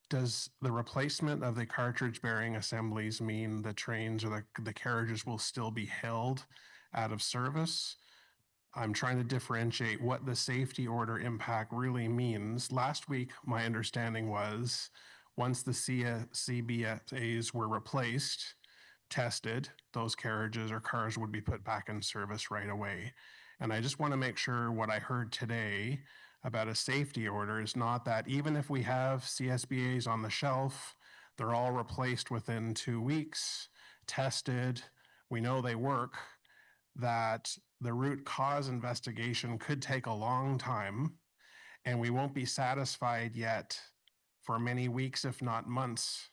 Does the replacement of the cartridge bearing assemblies mean the trains or the carriages will still be held out of service? I'm trying to differentiate what the safety order impact really means. Last week, my understanding was once the CBAs were replaced, tested, those carriages or cars would be put back in service right away. And I just want to make sure what I heard today about a safety order is not that even if we have CSBAs on the shelf, they're all replaced within 2 weeks, tested, we know they work, that the root cause investigation could take a long time, and we won't be satisfied yet for many weeks, if not months.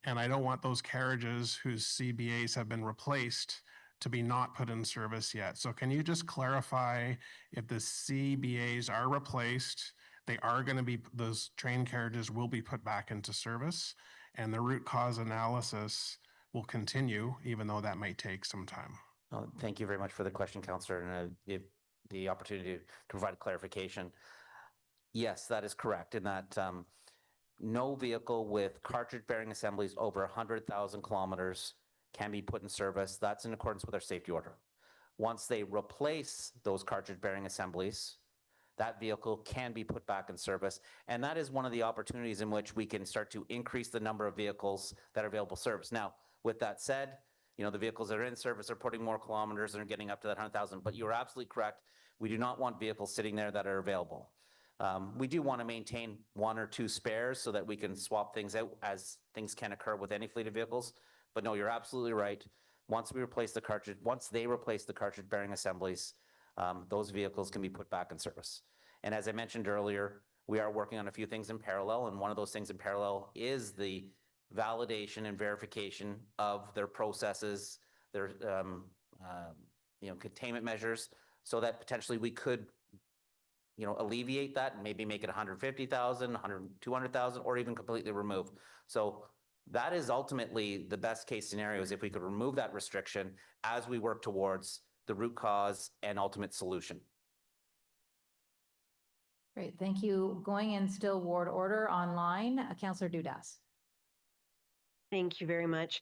And I don't want those carriages whose CBAs have been replaced to be not put in service yet. So can you just clarify if the CBAs are replaced, they are going to be, those train carriages will be put back into service, and the root cause analysis will continue, even though that might take some time? Thank you very much for the question, Councillor, and the opportunity to provide clarification. Yes, that is correct in that no vehicle with cartridge bearing assemblies over 100,000 kilometers can be put in service. That's in accordance with our safety order. Once they replace those cartridge bearing assemblies, that vehicle can be put back in service. And that is one of the opportunities in which we can start to increase the number of vehicles that are available service. Now, with that said, the vehicles that are in service are putting more kilometers and are getting up to that 100,000. But you're absolutely correct. We do not want vehicles sitting there that are available. We do want to maintain 1 or 2 spares so that we can swap things out as things can occur with any fleet of vehicles. But no, you're absolutely right. Once they replace the cartridge bearing assemblies, those vehicles can be put back in service. And as I mentioned earlier, we are working on a few things in parallel. And one of those things in parallel is the validation and verification of their processes, their containment measures, so that potentially we could alleviate that and maybe make it 150,000, 200,000, or even completely remove. So That is ultimately the best case scenario, is if we could remove that restriction as we work towards the root cause and ultimate solution. Great, thank you. Going in still ward order online, Councillor Dudas. Thank you very much.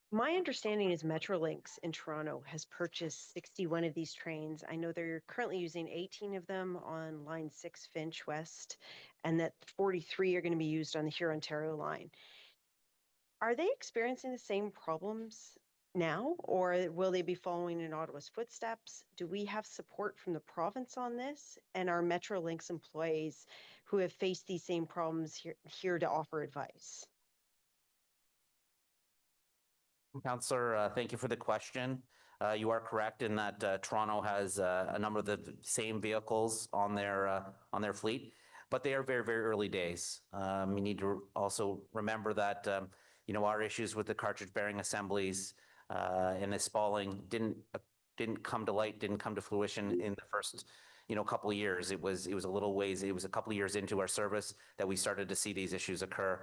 My understanding is Metrolinx in Toronto has purchased 61 of these trains. I know they're currently using 18 of them on line 6 Finch West, and that 43 are going to be used on the Huron-Ontario line. Are they experiencing the same problems now, or will they be following in Ottawa's footsteps? Do we have support from the province on this? And are Metrolinx employees who have faced these same problems here to offer advice? Councillor, thank you for the question. You are correct in that Toronto has a number of the same vehicles on their fleet, but they are very, very early days. You need to also remember that our issues with the cartridge bearing assemblies and the Spalling didn't come to light, didn't come to fruition in the first couple of years. It was a little ways. It was a couple of years into our service that we started to see these issues occur.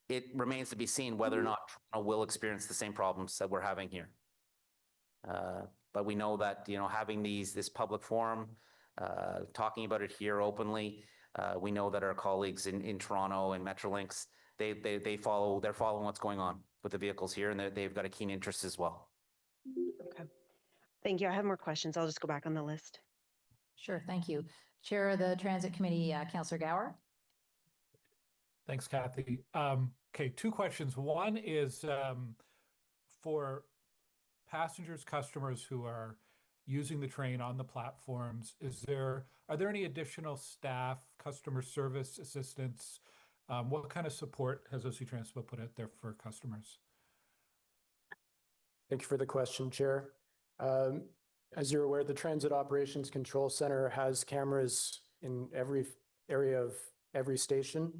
It remains to be seen whether or not Toronto will experience the same problems that we're having here. But we know that, having this public forum, talking about it here openly, we know that our colleagues in Toronto and Metrolinx, they're following what's going on with the vehicles here, and they've got a keen interest as well. Okay. Thank you. I have more questions. I'll just go back on the list. Sure, thank you. Chair of the Transit Committee, Councillor Gower. Thanks, Kathy. Okay, two questions. One is for passengers, customers who are using the train on the platforms, are there any additional staff, customer service assistants? What kind of support has OC Transpo put out there for customers? Thank you for the question, Chair. As you're aware, the Transit Operations Control Center has cameras in every area of every station,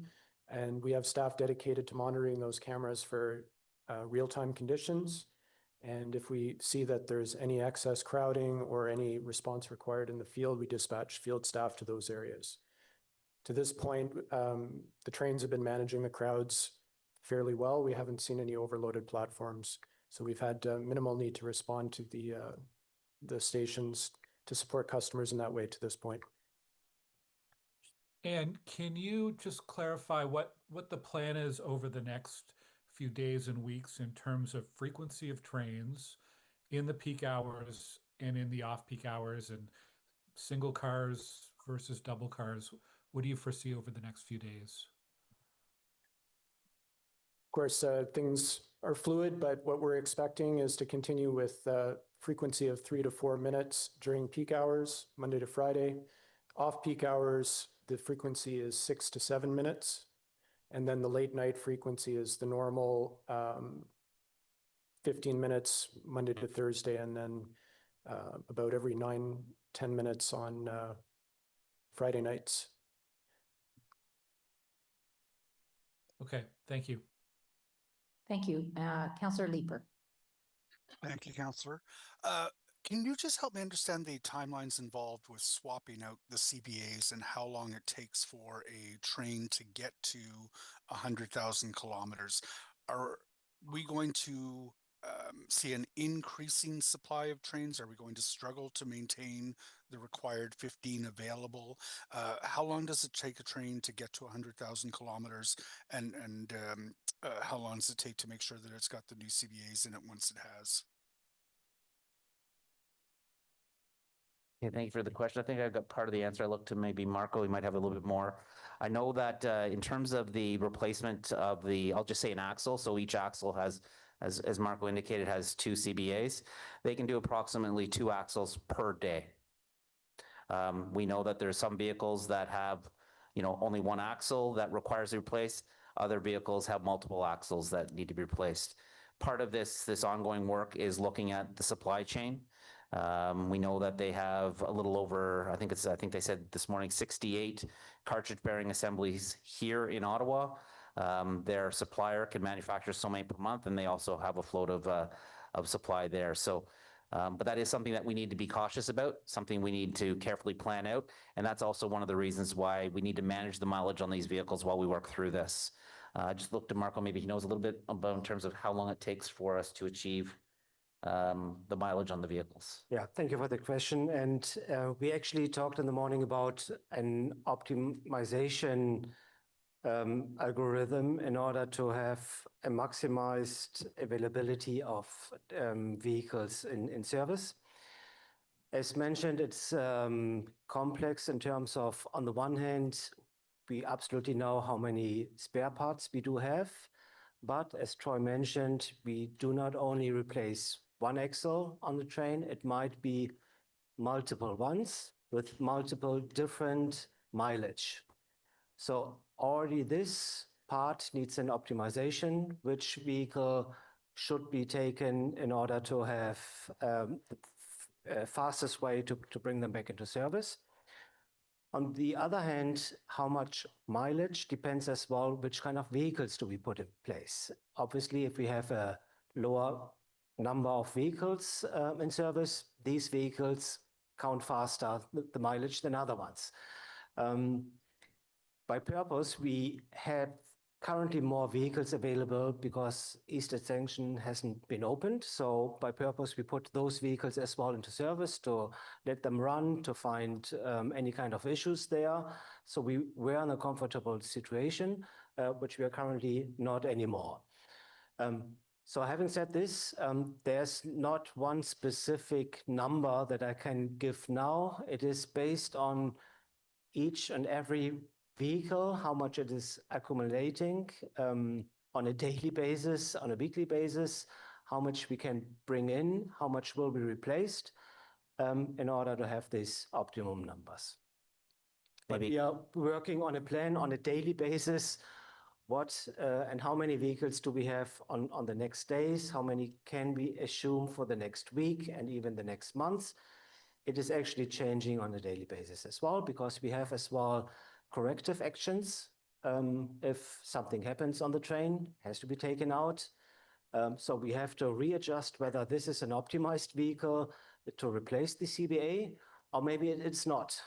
and we have staff dedicated to monitoring those cameras for real-time conditions. And if we see that there's any excess crowding or any response required in the field, we dispatch field staff to those areas. To this point, the trains have been managing the crowds fairly well. We haven't seen any overloaded platforms, so we've had minimal need to respond to the stations to support customers in that way to this point. And can you just clarify what the plan is over the next few days and weeks in terms of frequency of trains in the peak hours and in the off-peak hours, and single cars versus double cars? What do you foresee over the next few days? Of course, things are fluid, but what we're expecting is to continue with frequency of 3 to 4 minutes during peak hours, Monday to Friday. Off-peak hours, the frequency is 6 to 7 minutes. And then the late night frequency is the normal 15 minutes Monday to Thursday, and then about every 9-10 minutes on Friday nights. Okay, thank you. Thank you. Councillor Leeper. Thank you, Councillor. Can you just help me understand the timelines involved with swapping out the CBAs and how long it takes for a train to get to 100,000 kilometers? Are we going to see an increasing supply of trains? Are we going to struggle to maintain the required 15 available? How long does it take a train to get to 100,000 kilometers? And how long does it take to make sure that it's got the new CBAs in it once it has? Okay, thank you for the question. I think I got part of the answer. I look to maybe Marco, he might have a little bit more. I know that in terms of the replacement of I'll just say an axle, so each axle has, as Marco indicated, has 2 CBAs. They can do approximately 2 axles per day. We know that there's some vehicles that have, only 1 axle that requires to be replaced. Other vehicles have multiple axles that need to be replaced. Part of this ongoing work is looking at the supply chain. We know that they have a little over, I think they said this morning, 68 cartridge bearing assemblies here in Ottawa. Their supplier can manufacture so many per month, and they also have a float of supply there. So But that is something that we need to be cautious about, something we need to carefully plan out. And that's also one of the reasons why we need to manage the mileage on these vehicles while we work through this. Just look to Marco, maybe he knows a little bit about in terms of how long it takes for us to achieve the mileage on the vehicles. Yeah, thank you for the question. And we actually talked in the morning about an optimization algorithm in order to have a maximized availability of vehicles in service. As mentioned, it's complex in terms of, on the one hand, we absolutely know how many spare parts we do have. But as Troy mentioned, we do not only replace one axle on the train, it might be multiple ones with multiple different mileage. So already this part needs an optimization, which vehicle should be taken in order to have the fastest way to bring them back into service. On the other hand, how much mileage depends as well, which kind of vehicles do we put in place? Obviously, if we have a lower number of vehicles in service, these vehicles count faster the mileage than other ones. By purpose, we have currently more vehicles available because East Extension hasn't been opened. So by purpose, we put those vehicles as well into service to let them run, to find any kind of issues there. So we were in a comfortable situation, which we are currently not anymore. So having said this, there's not one specific number that I can give now. It is based on each and every vehicle, how much it is accumulating on a daily basis, on a weekly basis, how much we can bring in, how much will be replaced in order to have these optimum numbers. But we are working on a plan on a daily basis. What and how many vehicles do we have on the next days? How many can we assume for the next week and even the next month? It is actually changing on a daily basis as well, because we have as well corrective actions. If something happens on the train, has to be taken out. So we have to readjust whether this is an optimized vehicle to replace the CBA, or maybe it's not.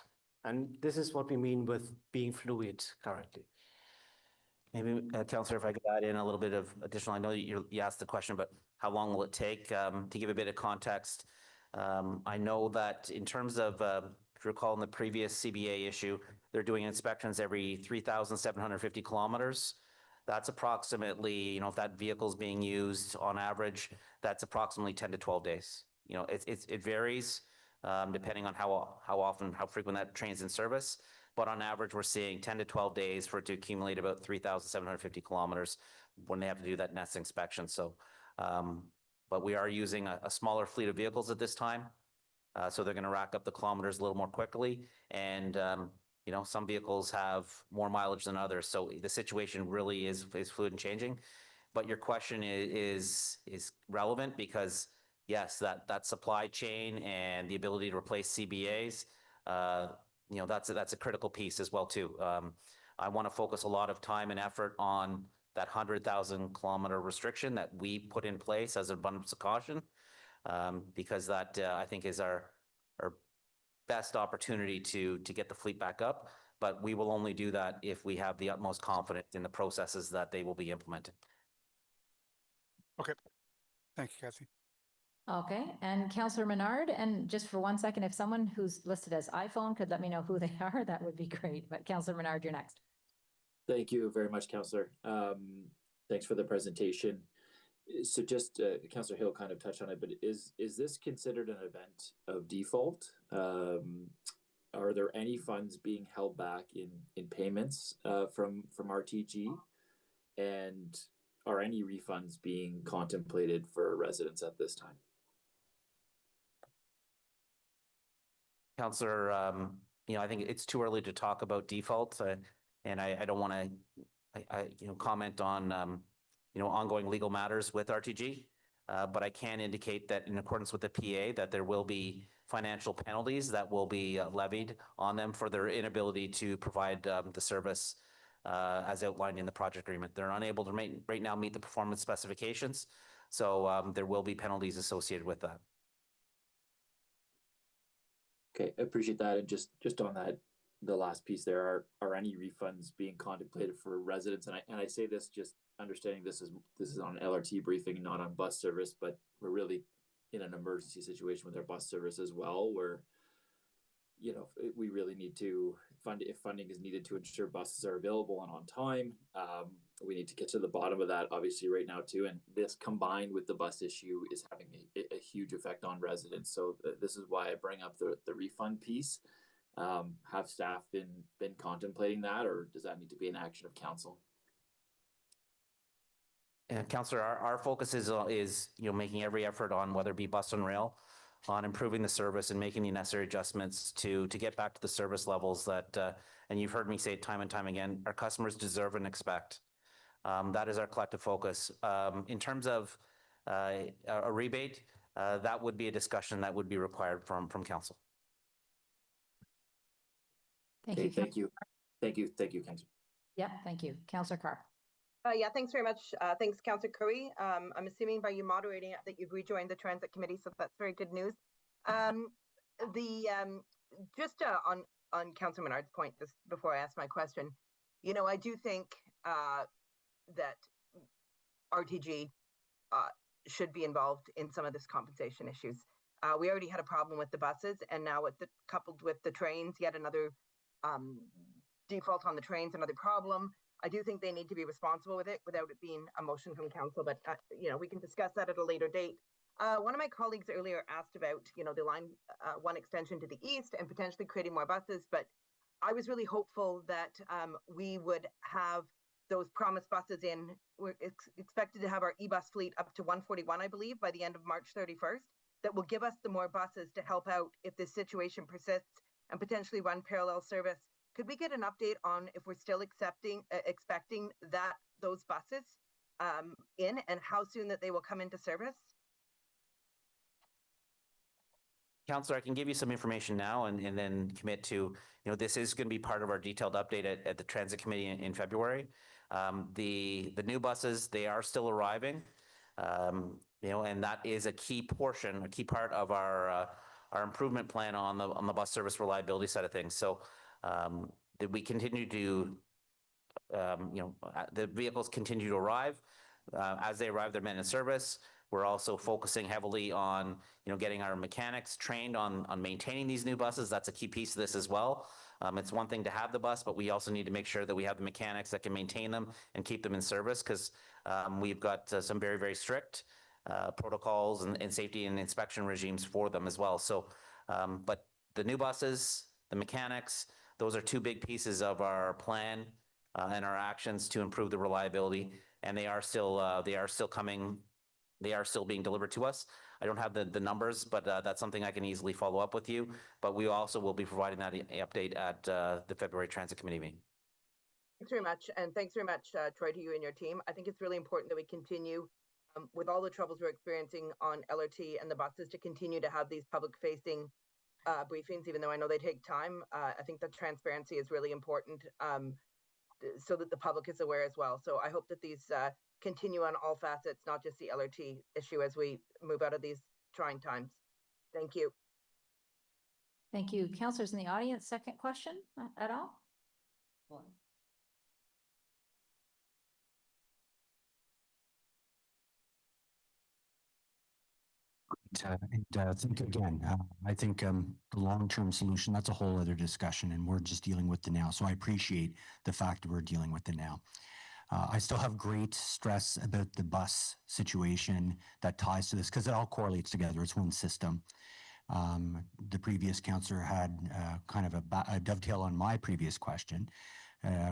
And this is what we mean with being fluid currently. Maybe, Councillor, if I could add in a little bit of additional, I know you asked the question, but how long will it take? To give a bit of context, I know that in terms of, if you recall in the previous CBA issue, they're doing inspections every 3,750 kilometers. That's approximately, if that vehicle is being used on average, that's approximately 10 to 12 days. It varies depending on how frequent that train's in service. But on average, we're seeing 10 to 12 days for it to accumulate about 3,750 kilometers when they have to do that next inspection. So, but we are using a smaller fleet of vehicles at this time. So they're going to rack up the kilometers a little more quickly. And, some vehicles have more mileage than others. So the situation really is fluid and changing. But your question is relevant because, yes, that supply chain and the ability to replace CBAs, that's a critical piece as well too. I want to focus a lot of time and effort on that 100,000 kilometer restriction that we put in place as an abundance of caution, because that I think is our best opportunity to get the fleet back up. But we will only do that if we have the utmost confidence in the processes that they will be implemented. Okay. Thank you, Kathy. Okay, and Councillor Menard, and just for 1 second, if someone who's listed as iPhone could let me know who they are, that would be great. But Councillor Menard, you're next. Thank you very much, Councillor. Thanks for the presentation. So just Councillor Hill kind of touched on it, but is this considered an event of default? Are there any funds being held back in payments from RTG? And are any refunds being contemplated for residents at this time? Councillor, I think it's too early to talk about default, and I don't want to, comment on, ongoing legal matters with RTG. But I can indicate that in accordance with the PA, that there will be financial penalties that will be levied on them for their inability to provide the service as outlined in the project agreement. They're unable to right now meet the performance specifications, so there will be penalties associated with that. Okay, I appreciate that. And just on that, the last piece there, are any refunds being contemplated for residents? And I say this just understanding this is on LRT briefing, not on bus service, but we're really in an emergency situation with our bus service as well, where we really need to fund if funding is needed to ensure buses are available and on time. We need to get to the bottom of that, obviously, right now too. And this combined with the bus issue is having a huge effect on residents. So this is why I bring up the refund piece. Have staff been contemplating that, or does that need to be an action of council? And Councillor, our focus is making every effort on whether it be bus and rail, on improving the service and making the necessary adjustments to get back to the service levels that, and you've heard me say it time and time again, our customers deserve and expect. That is our collective focus. In terms of a rebate, that would be a discussion that would be required from council. Thank you. Thank you. Thank you, Councillor. Yeah, thank you. Councillor Carr. Yeah, thanks very much. Thanks, Councillor Curry. I'm assuming by you moderating that you've rejoined the Transit Committee, so that's very good news. Just on Councillor Menard's point, just before I ask my question, I do think that RTG should be involved in some of this compensation issues. We already had a problem with the buses, and now coupled with the trains, yet another default on the trains, another problem. I do think they need to be responsible with it without it being a motion from council, but we can discuss that at a later date. One of my colleagues earlier asked about, the line 1 extension to the east and potentially creating more buses, but I was really hopeful that we would have those promised buses in. We're expected to have our e-bus fleet up to 141, I believe, by the end of March 31st. That will give us the more buses to help out if this situation persists and potentially run parallel service. Could we get an update on if we're still expecting those buses in, and how soon that they will come into service? Councillor, I can give you some information now and then commit to, this is going to be part of our detailed update at the Transit Committee in February. The new buses, they are still arriving, and that is a key part of our improvement plan on the bus service reliability side of things. So that we continue to, the vehicles continue to arrive. As they arrive, they're meant in service. We're also focusing heavily on, getting our mechanics trained on maintaining these new buses. That's a key piece of this as well. It's one thing to have the bus, but we also need to make sure that we have the mechanics that can maintain them and keep them in service, because we've got some very, very strict protocols and safety and inspection regimes for them as well. So, but the new buses, the mechanics, those are two big pieces of our plan and our actions to improve the reliability, and they are still coming. They are still being delivered to us. I don't have the numbers, but that's something I can easily follow up with you. But we also will be providing that update at the February Transit Committee meeting. Thanks very much. And thanks very much, Troy, to you and your team. I think it's really important that we continue with all the troubles we're experiencing on LRT and the buses to continue to have these public-facing briefings, even though I know they take time. I think that transparency is really important so that the public is aware as well. So I hope that these continue on all facets, not just the LRT issue, as we move out of these trying times. Thank you. Thank you. Councillors in the audience, second question at all? Think again, I think the long-term solution, that's a whole other discussion, and we're just dealing with the now. So I appreciate the fact that we're dealing with the now. I still have great stress about the bus situation that ties to this, because it all correlates together. It's one system. The previous councillor had kind of a dovetail on my previous question,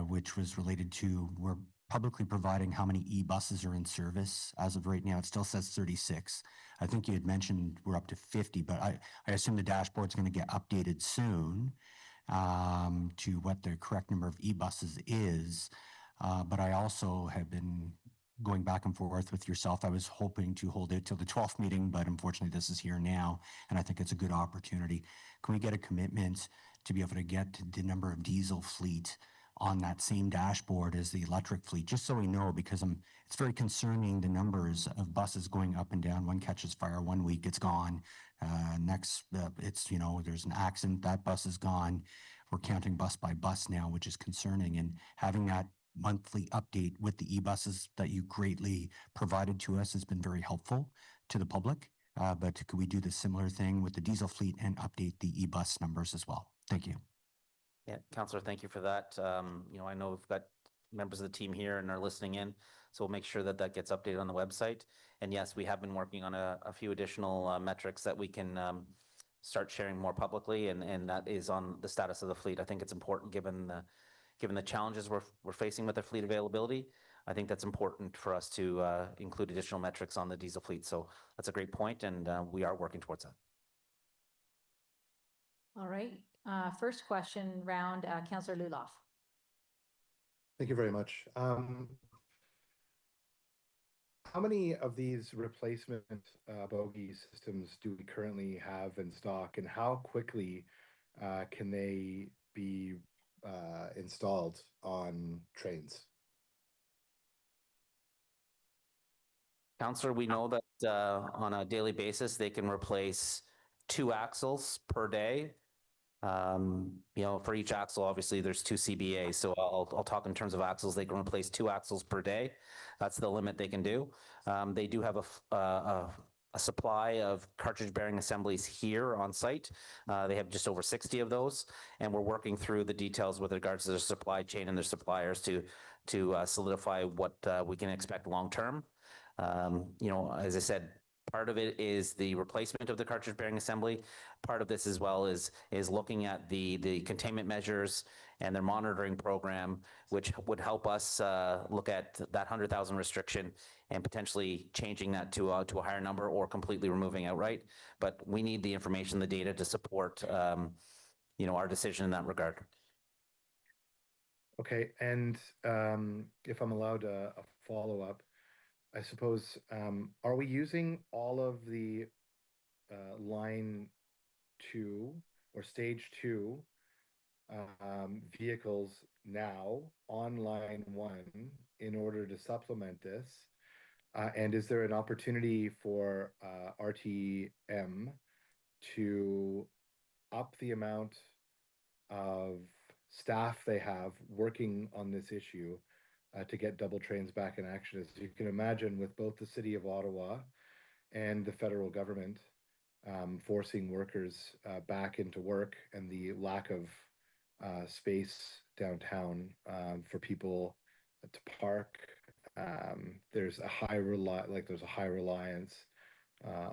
which was related to, we're publicly providing how many e-buses are in service. As of right now, it still says 36. I think you had mentioned we're up to 50, but I assume the dashboard's going to get updated soon to what the correct number of e-buses is. But I also have been going back and forth with yourself. I was hoping to hold it till the 12th meeting, but unfortunately this is here now, and I think it's a good opportunity. Can we get a commitment to be able to get the number of diesel fleet on that same dashboard as the electric fleet, just so we know, because it's very concerning, the numbers of buses going up and down. One catches fire 1 week, it's gone. Next, it's, there's an accident, that bus is gone. We're counting bus by bus now, which is concerning. And having that monthly update with the e-buses that you greatly provided to us has been very helpful to the public. But could we do the similar thing with the diesel fleet and update the e-bus numbers as well? Thank you. Yeah, Councillor, thank you for that. I know we've got members of the team here and are listening in, so we'll make sure that that gets updated on the website. And yes, we have been working on a few additional metrics that we can start sharing more publicly, and that is on the status of the fleet. I think it's important given the challenges we're facing with the fleet availability. I think that's important for us to include additional metrics on the diesel fleet. So that's a great point, and we are working towards that. All right. First question round, Councillor Luloff. Thank you very much. How many of these replacement bogie systems do we currently have in stock, and how quickly can they be installed on trains? Councillor, we know that on a daily basis, they can replace 2 axles per day. For each axle, obviously there's 2 CBAs. So I'll talk in terms of axles. They can replace 2 axles per day. That's the limit they can do. They do have a supply of cartridge bearing assemblies here on site. They have just over 60 of those, and we're working through the details with regards to their supply chain and their suppliers to solidify what we can expect long term. As I said, part of it is the replacement of the cartridge bearing assembly. Part of this as well is looking at the containment measures and their monitoring program, which would help us look at that 100,000 restriction and potentially changing that to a higher number or completely removing outright. But we need the information, the data to support our decision in that regard. Okay, and if I'm allowed a follow-up, I suppose, are we using all of the line 2 or stage 2 vehicles now on line 1 in order to supplement this? And is there an opportunity for RTM to up the amount of staff they have working on this issue to get double trains back in action? As you can imagine, with both the City of Ottawa and the federal government forcing workers back into work, and the lack of space downtown for people to park, there's a high reliance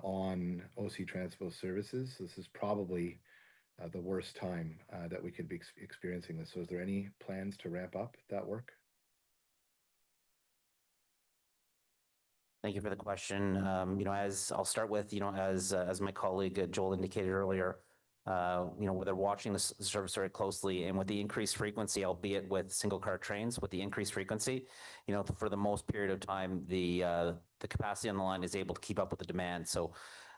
on OC Transpo services. This is probably the worst time that we could be experiencing this. So is there any plans to ramp up that work? Thank you for the question. As I'll start with, as my colleague Joel indicated earlier, they're watching the service very closely, and with the increased frequency, albeit with single car trains, with the increased frequency, for the most period of time, the capacity on the line is able to keep up with the demand. So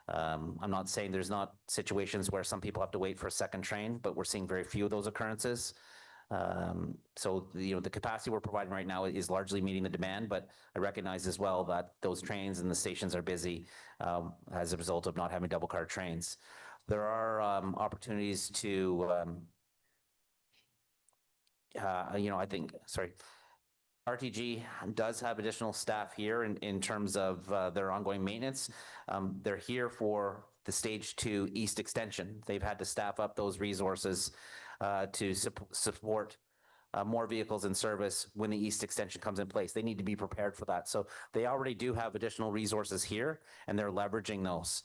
I'm not saying there's not situations where some people have to wait for a second train, but we're seeing very few of those occurrences. So the capacity we're providing right now is largely meeting the demand, but I recognize as well that those trains and the stations are busy as a result of not having double car trains. There are opportunities to, I think, RTG does have additional staff here in terms of their ongoing maintenance. They're here for the stage 2 east extension. They've had to staff up those resources to support more vehicles in service when the east extension comes in place. They need to be prepared for that. So they already do have additional resources here, and they're leveraging those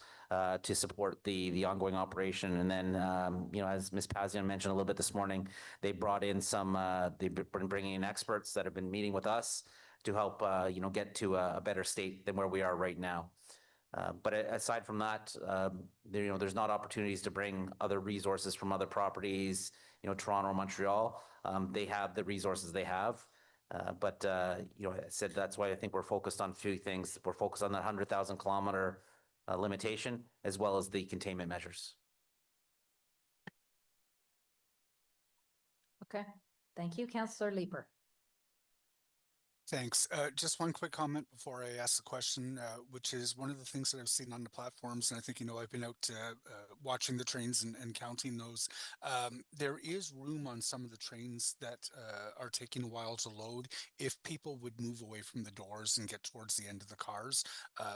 to support the ongoing operation. And then, as Ms. Pazian mentioned a little bit this morning, they brought in they've been bringing in experts that have been meeting with us to help, get to a better state than where we are right now. But aside from that, there's not opportunities to bring other resources from other properties, Toronto or Montreal. They have the resources they have. But I said that's why I think we're focused on a few things. We're focused on that 100,000 kilometer limitation, as well as the containment measures. Okay. Thank you. Councillor Leeper. Thanks. Just one quick comment before I ask the question, which is one of the things that I've seen on the platforms, and I think, I've been out watching the trains and counting those. There is room on some of the trains that are taking a while to load. If people would move away from the doors and get towards the end of the cars,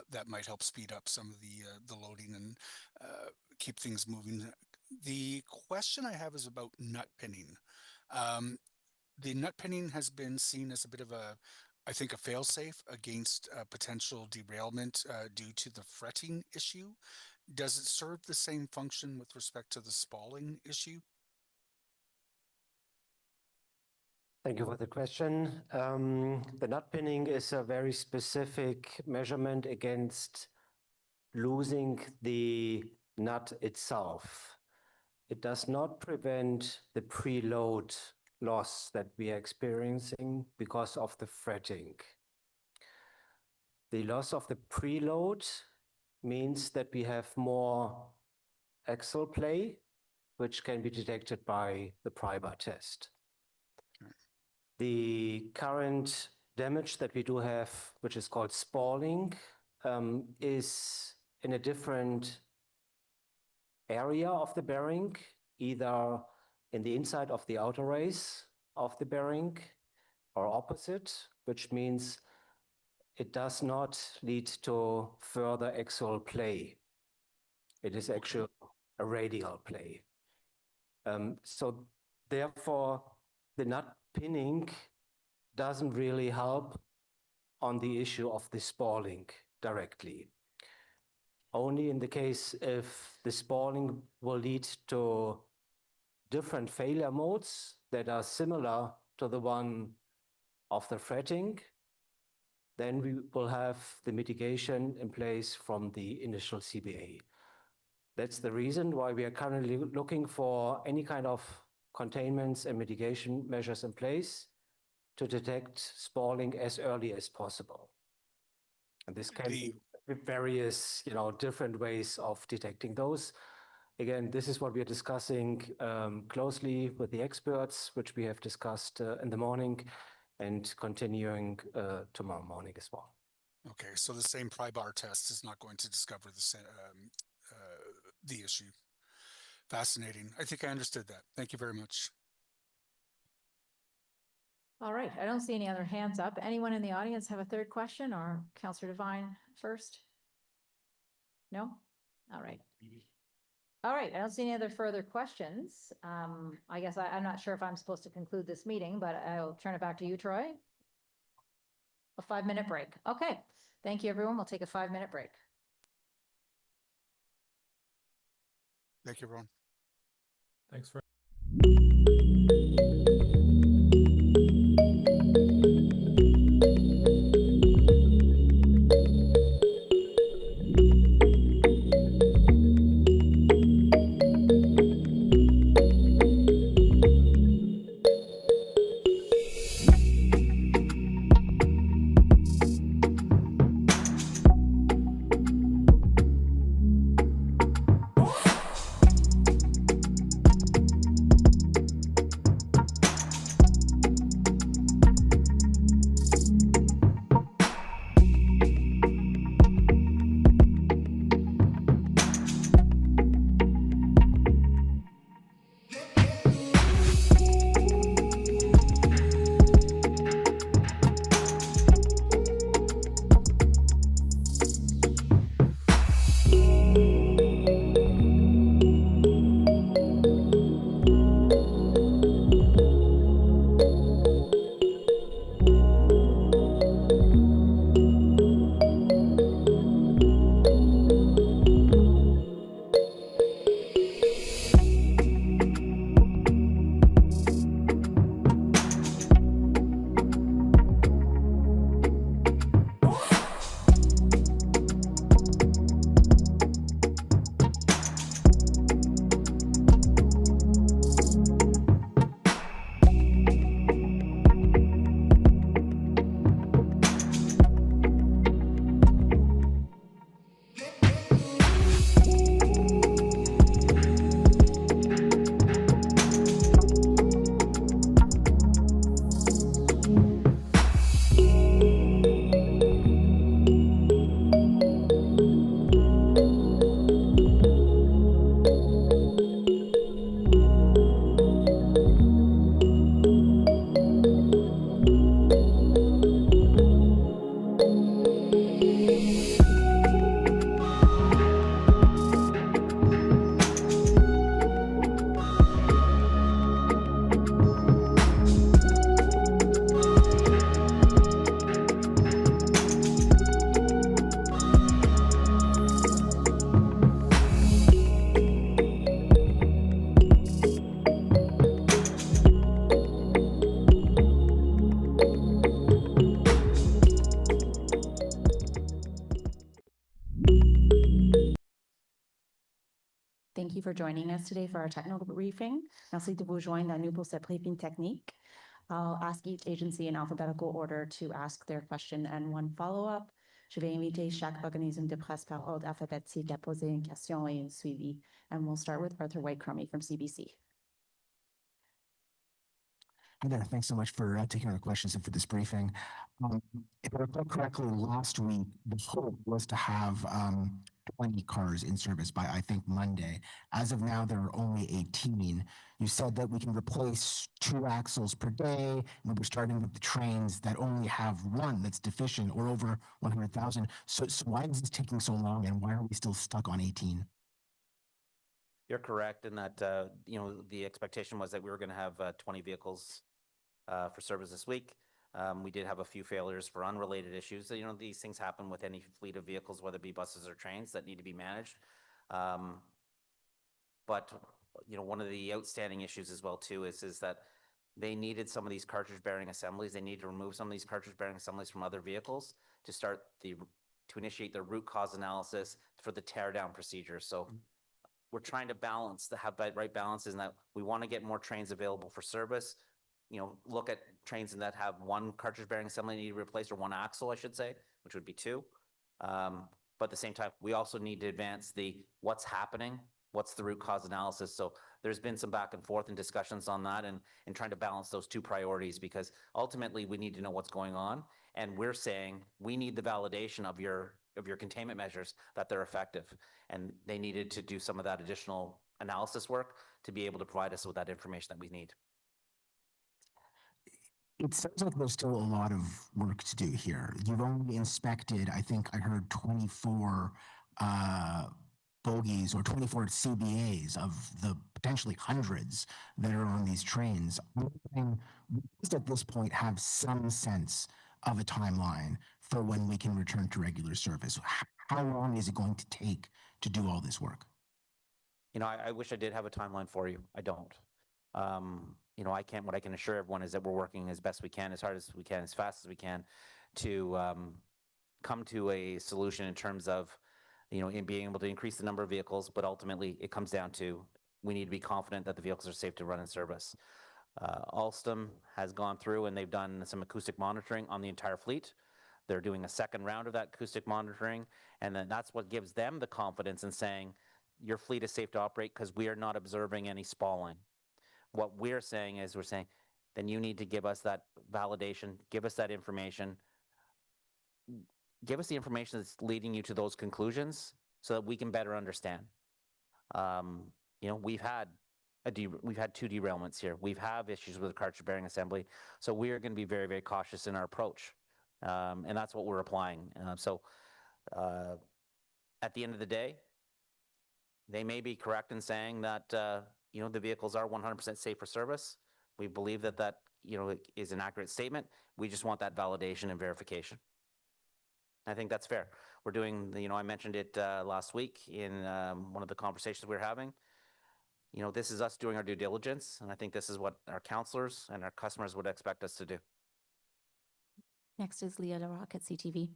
that might help speed up some of the loading and keep things moving. The question I have is about nut pinning. The nut pinning has been seen as a bit of I think, a fail-safe against potential derailment due to the fretting issue. Does it serve the same function with respect to the spalling issue? Thank you for the question. The nut pinning is a very specific measurement against losing the nut itself. It does not prevent the preload loss that we are experiencing because of the fretting. The loss of the preload means that we have more axle play, which can be detected by the pry-bar test. The current damage that we do have, which is called spalling, is in a different area of the bearing, either in the inside of the outer race of the bearing or opposite, which means it does not lead to further axial play. It is actually a radial play. So therefore, the nut pinning doesn't really help on the issue of the spalling directly. Only in the case if the spalling will lead to different failure modes that are similar to the one of the fretting, then we will have the mitigation in place from the initial CBA. That's the reason why we are currently looking for any kind of containments and mitigation measures in place to detect spalling as early as possible. And this can be various, different ways of detecting those. Again, this is what we are discussing closely with the experts, which we have discussed in the morning and continuing tomorrow morning as well. Okay, so the same pry-bar test is not going to discover the issue. Fascinating. I think I understood that. Thank you very much. All right, I don't see any other hands up. Anyone in the audience have a third question, or Councillor Devine first? No? All right. All right, I don't see any other further questions. I guess I'm not sure if I'm supposed to conclude this meeting, but I'll turn it back to you, Troy. A 5-minute break. Okay, thank you, everyone. We'll take a 5-minute break. Thank you, everyone. Thanks for Thank you for joining us today for our technical briefing. Merci de vous joindre à nous pour cette briefing technique. I'll ask each agency in alphabetical order to ask their question and one follow-up. Je vais inviter chaque organisme de presse par ordre alphabétique à poser une question et un suivi. And we'll start with Arthur White-Crummy from CBC. Hi there. Thanks so much for taking our questions and for this briefing. If I recall correctly, last week, the hope was to have 20 cars in service by, I think, Monday. As of now, there are only 18. You said that we can replace 2 axles per day. And we're starting with the trains that only have one that's deficient or over 100,000. So why is this taking so long, and why are we still stuck on 18? You're correct in that, the expectation was that we were going to have 20 vehicles for service this week. We did have a few failures for unrelated issues. These things happen with any fleet of vehicles, whether it be buses or trains, that need to be managed. But one of the outstanding issues as well too is that they needed some of these cartridge bearing assemblies. They need to remove some of these cartridge bearing assemblies from other vehicles to initiate the root cause analysis for the tear down procedure. So we're trying to have that right balance, in that we want to get more trains available for service. Look at trains that have one cartridge bearing assembly need to be replaced, or one axle, I should say, which would be 2. But at the same time, we also need to advance what's happening, what's the root cause analysis. So there's been some back and forth and discussions on that, and trying to balance those 2 priorities, because ultimately we need to know what's going on. And we're saying we need the validation of your containment measures, that they're effective. And they needed to do some of that additional analysis work to be able to provide us with that information that we need. It sounds like there's still a lot of work to do here. You've only inspected, I think I heard 24 bogies or 24 CBAs of the potentially hundreds that are on these trains. We must at this point have some sense of a timeline for when we can return to regular service. How long is it going to take to do all this work? I wish I did have a timeline for you. I don't. What I can assure everyone is that we're working as best we can, as hard as we can, as fast as we can, to come to a solution in terms of, in being able to increase the number of vehicles. But ultimately, it comes down to, we need to be confident that the vehicles are safe to run in service. Alstom has gone through and they've done some acoustic monitoring on the entire fleet. They're doing a second round of that acoustic monitoring, and then that's what gives them the confidence in saying, your fleet is safe to operate because we are not observing any spalling. What we're saying is, then you need to give us that validation, give us that information, give us the information that's leading you to those conclusions so that we can better understand. We've had 2 derailments here. We've had issues with the cartridge bearing assembly. So we are going to be very, very cautious in our approach. And that's what we're applying. At the end of the day, they may be correct in saying that, the vehicles are 100% safe for service. We believe that is an accurate statement. We just want that validation and verification. I think that's fair. We're doing, I mentioned it last week in one of the conversations we were having. This is us doing our due diligence, and I think this is what our counselors and our customers would expect us to do. Next is Leah LaRocque at CTV.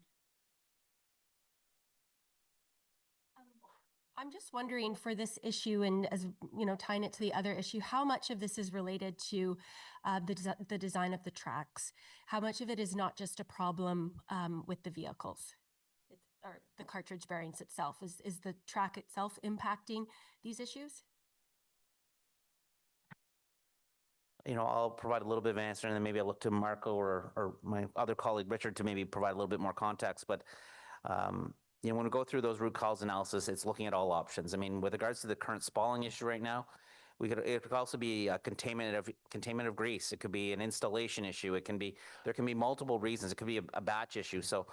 I'm just wondering, for this issue, and as tying it to the other issue, how much of this is related to the design of the tracks? How much of it is not just a problem with the vehicles or the cartridge bearings itself? Is the track itself impacting these issues? I'll provide a little bit of an answer, and then maybe I'll look to Marco or my other colleague Richard to maybe provide a little bit more context. But when we go through those root cause analysis, it's looking at all options. With regards to the current spalling issue right now, it could also be a containment of grease. It could be an installation issue. There can be multiple reasons. It could be a batch issue. So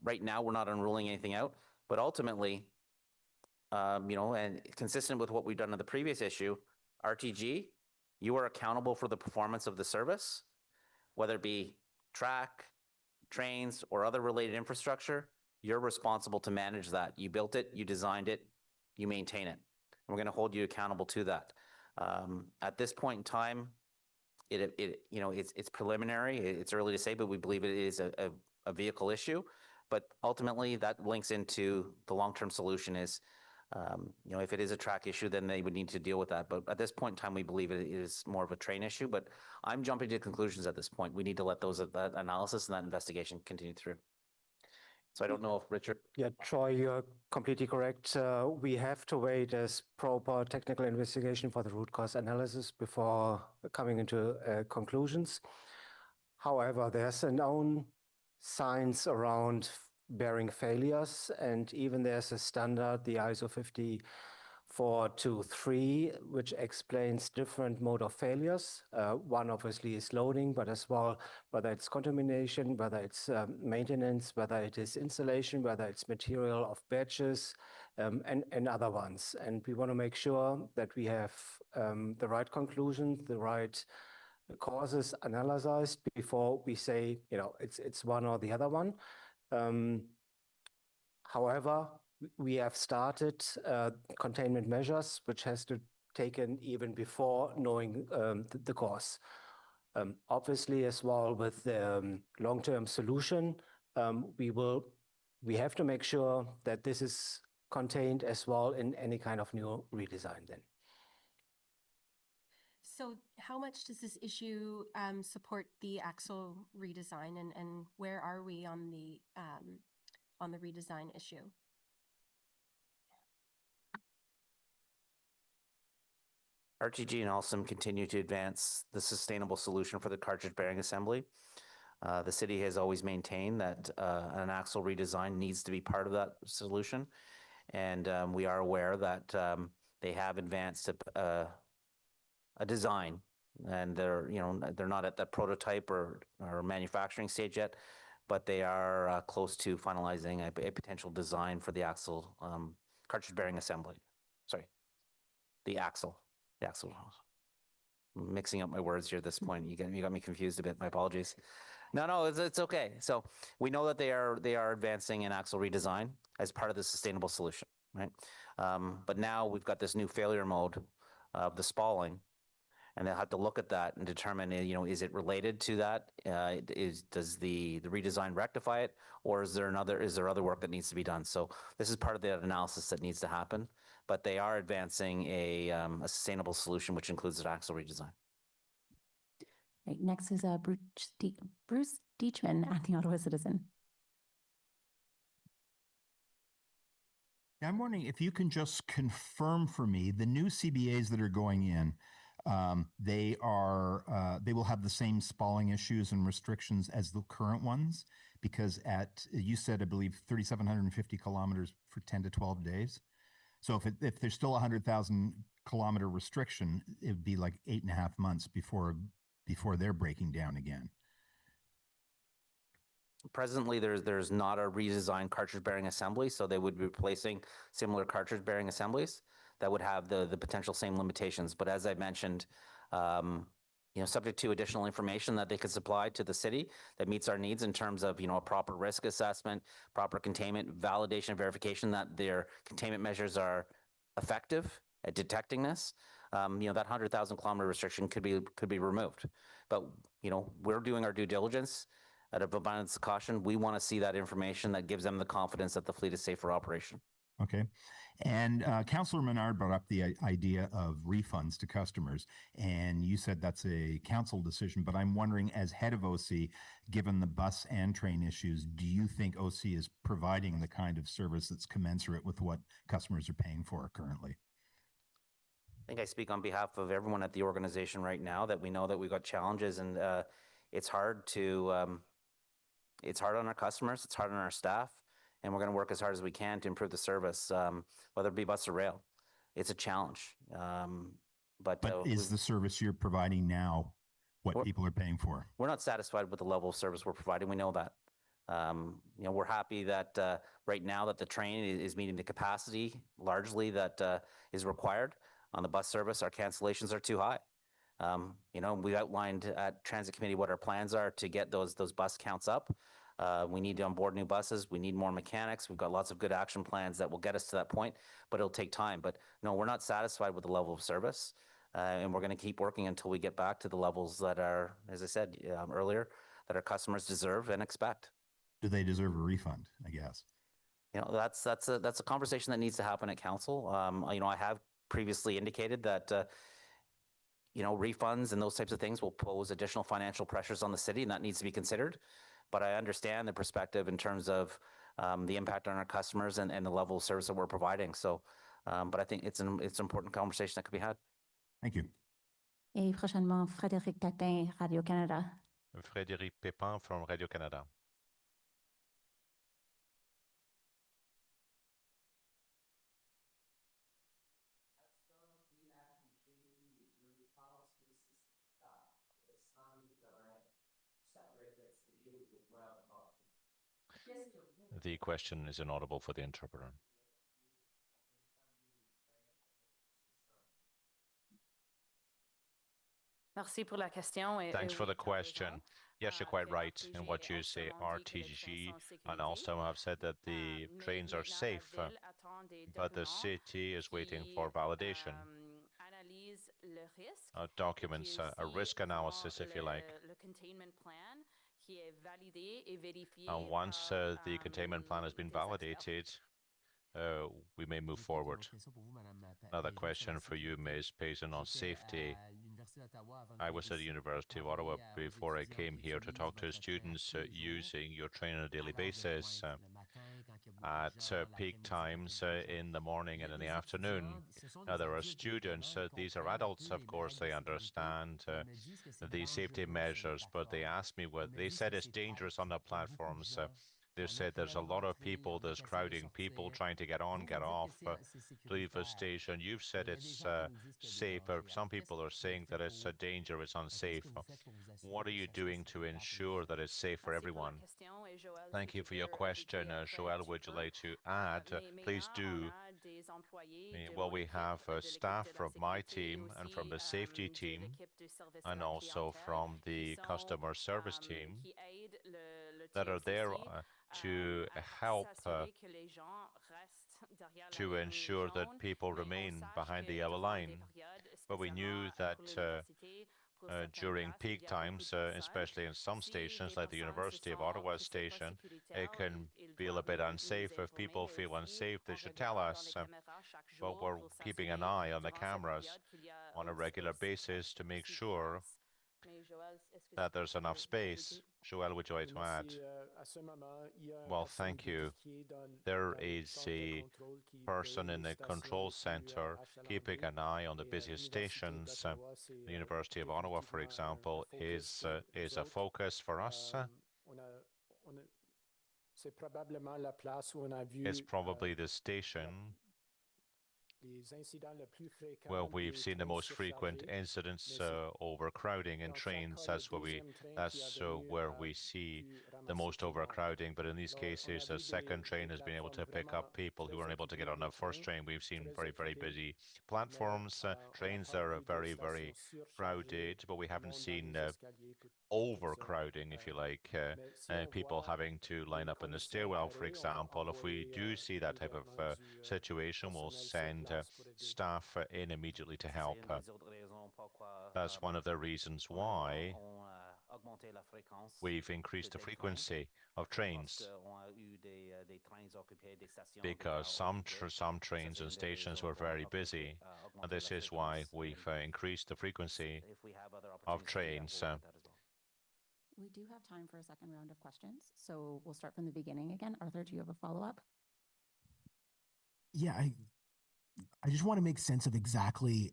right now we're not unruling anything out, but ultimately, and consistent with what we've done in the previous issue, RTG, you are accountable for the performance of the service, whether it be track, trains, or other related infrastructure. You're responsible to manage that. You built it, you designed it, you maintain it. We're going to hold you accountable to that. At this point in time, it's preliminary. It's early to say, but we believe it is a vehicle issue. But ultimately, that links into the long-term solution is If it is a track issue, then they would need to deal with that. But at this point in time, we believe it is more of a train issue. But I'm jumping to conclusions at this point. We need to let that analysis and that investigation continue through. So I don't know if Richard. Yeah, Troy, you're completely correct. We have to wait as proper technical investigation for the root cause analysis before coming into conclusions. However, there's a known science around bearing failures, and even there's a standard, the ISO 50423, which explains different mode of failures. One obviously is loading, but as well, whether it's contamination, whether it's maintenance, whether it is installation, whether it's material of batches, and other ones. And we want to make sure that we have the right conclusions, the right causes analyzed before we say, it's one or the other one. However, we have started containment measures, which has to taken even before knowing the cause. Obviously, as well with the long-term solution, we have to make sure that this is contained as well in any kind of new redesign then. So how much does this issue support the axle redesign, and where are we on the redesign issue? RTG and Alstom continue to advance the sustainable solution for the cartridge bearing assembly. The city has always maintained that an axle redesign needs to be part of that solution, and we are aware that they have advanced a design, and they're not at that prototype or manufacturing stage yet, but they are close to finalizing a potential design for the axle cartridge bearing assembly. Sorry, the axle. I'm mixing up my words here at this point. You got me confused a bit. My apologies. No, it's okay. So we know that they are advancing an axle redesign as part of the sustainable solution, right? But now we've got this new failure mode of the Spalling, and they'll have to look at that and determine, is it related to that? Does the redesign rectify it, or is there other work that needs to be done? So this is part of the analysis that needs to happen. But they are advancing a sustainable solution, which includes an axle redesign. Right, next is Bruce Deachman at the Ottawa Citizen. I'm wondering if you can just confirm for me the new CBAs that are going in. They will have the same spalling issues and restrictions as the current ones, because you said, I believe, 3,750 kilometers for 10 to 12 days. So if there's still a 100,000 kilometer restriction, it would be like 8.5 months before they're breaking down again. Presently, there's not a redesigned cartridge bearing assembly, so they would be replacing similar cartridge bearing assemblies that would have the potential same limitations. But as I mentioned, subject to additional information that they could supply to the city that meets our needs in terms of, a proper risk assessment, proper containment, validation, verification that their containment measures are effective at detecting this, that 100,000 kilometer restriction could be removed. But, we're doing our due diligence out of abundance of caution. We want to see that information that gives them the confidence that the fleet is safe for operation. Okay. And Councillor Menard brought up the idea of refunds to customers, and you said that's a council decision, but I'm wondering, as head of OC, given the bus and train issues, do you think OC is providing the kind of service that's commensurate with what customers are paying for currently? I think I speak on behalf of everyone at the organization right now that we know that we've got challenges, and it's hard on our customers, it's hard on our staff, and we're going to work as hard as we can to improve the service, whether it be bus or rail. It's a challenge. But is the service you're providing now what people are paying for? We're not satisfied with the level of service we're providing. We know that. We're happy that right now that the train is meeting the capacity largely that is required. On the bus service, our cancellations are too high. We outlined at Transit Committee what our plans are to get those bus counts up. We need to onboard new buses. We need more mechanics. We've got lots of good action plans that will get us to that point, but it'll take time. But no, we're not satisfied with the level of service, and we're going to keep working until we get back to the levels that are, as I said earlier, that our customers deserve and expect. Do they deserve a refund, I guess? That's a conversation that needs to happen at council. I have previously indicated that refunds and those types of things will pose additional financial pressures on the city, and that needs to be considered. But I understand the perspective in terms of the impact on our customers and the level of service that we're providing. So, but I think it's an important conversation that could be had. Thank you. Et prochainement, Frédéric Tatin, Radio-Canada. Frédéric Pépin from Radio-Canada. The question is inaudible for the interpreter. Thanks for the question. Yes, you're quite right in what you say. RTG and Alstom have said that the trains are safe, but the city is waiting for validation. Documents, a risk analysis, if you like. And once the containment plan has been validated, we may move forward. Another question for you, Ms. Payson, on safety. I was at the University of Ottawa before I came here to talk to students using your train on a daily basis at peak times in the morning and in the afternoon. Now, there are students, these are adults, of course, they understand the safety measures, but they asked me what they said it's dangerous on the platforms. They said there's a lot of people, there's crowding, people trying to get on, get off, leave a station. You've said it's safe, but some people are saying that it's a danger, it's unsafe. What are you doing to ensure that it's safe for everyone? Thank you for your question. Joël, would you like to add? Please do. Well, we have staff from my team and from the safety team, and also from the customer service team that are there to help to ensure that people remain behind the yellow line. But we knew that during peak times, especially in some stations like the University of Ottawa station, it can feel a bit unsafe. If people feel unsafe, they should tell us. But we're keeping an eye on the cameras on a regular basis to make sure that there's enough space. Joël, would you like to add? Well, thank you. There is a person in the control center keeping an eye on the busiest stations. The University of Ottawa, for example, is a focus for us. It's probably the station where we've seen the most frequent incidents overcrowding in trains. That's where we see the most overcrowding. But in these cases, the second train has been able to pick up people who weren't able to get on the first train. We've seen very, very busy platforms. Trains are very, very crowded, but we haven't seen overcrowding, if you like, people having to line up in the stairwell, for example. If we do see that type of situation, we'll send staff in immediately to help. That's one of the reasons why we've increased the frequency of trains, because some trains and stations were very busy, and this is why we've increased the frequency of trains. We do have time for a second round of questions, so we'll start from the beginning again. Arthur, do you have a follow-up? Yeah, I just want to make sense of exactly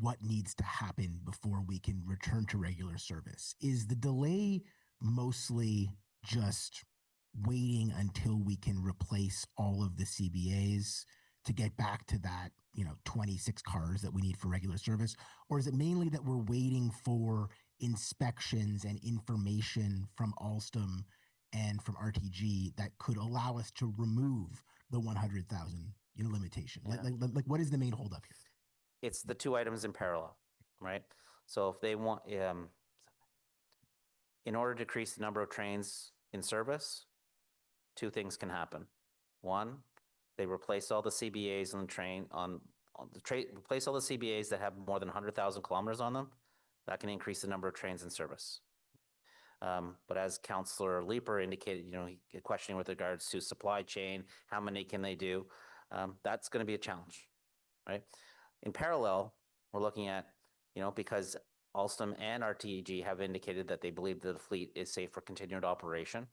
what needs to happen before we can return to regular service. Is the delay mostly just waiting until we can replace all of the CBAs to get back to that, 26 cars that we need for regular service? Or is it mainly that we're waiting for inspections and information from Alstom and from RTG that could allow us to remove the 100,000 limitation? Yeah. Like what is the main holdup here? It's the two items in parallel, right? So if they want, in order to decrease the number of trains in service, two things can happen. One, they replace all the CBAs on the train replace all the CBAs that have more than 100,000 kilometers on them. That can increase the number of trains in service. But as Councillor Leeper indicated, questioning with regards to supply chain, how many can they do? That's going to be a challenge, right? In parallel, we're looking at, because Alstom and RTEG have indicated that they believe that the fleet is safe for continued operation.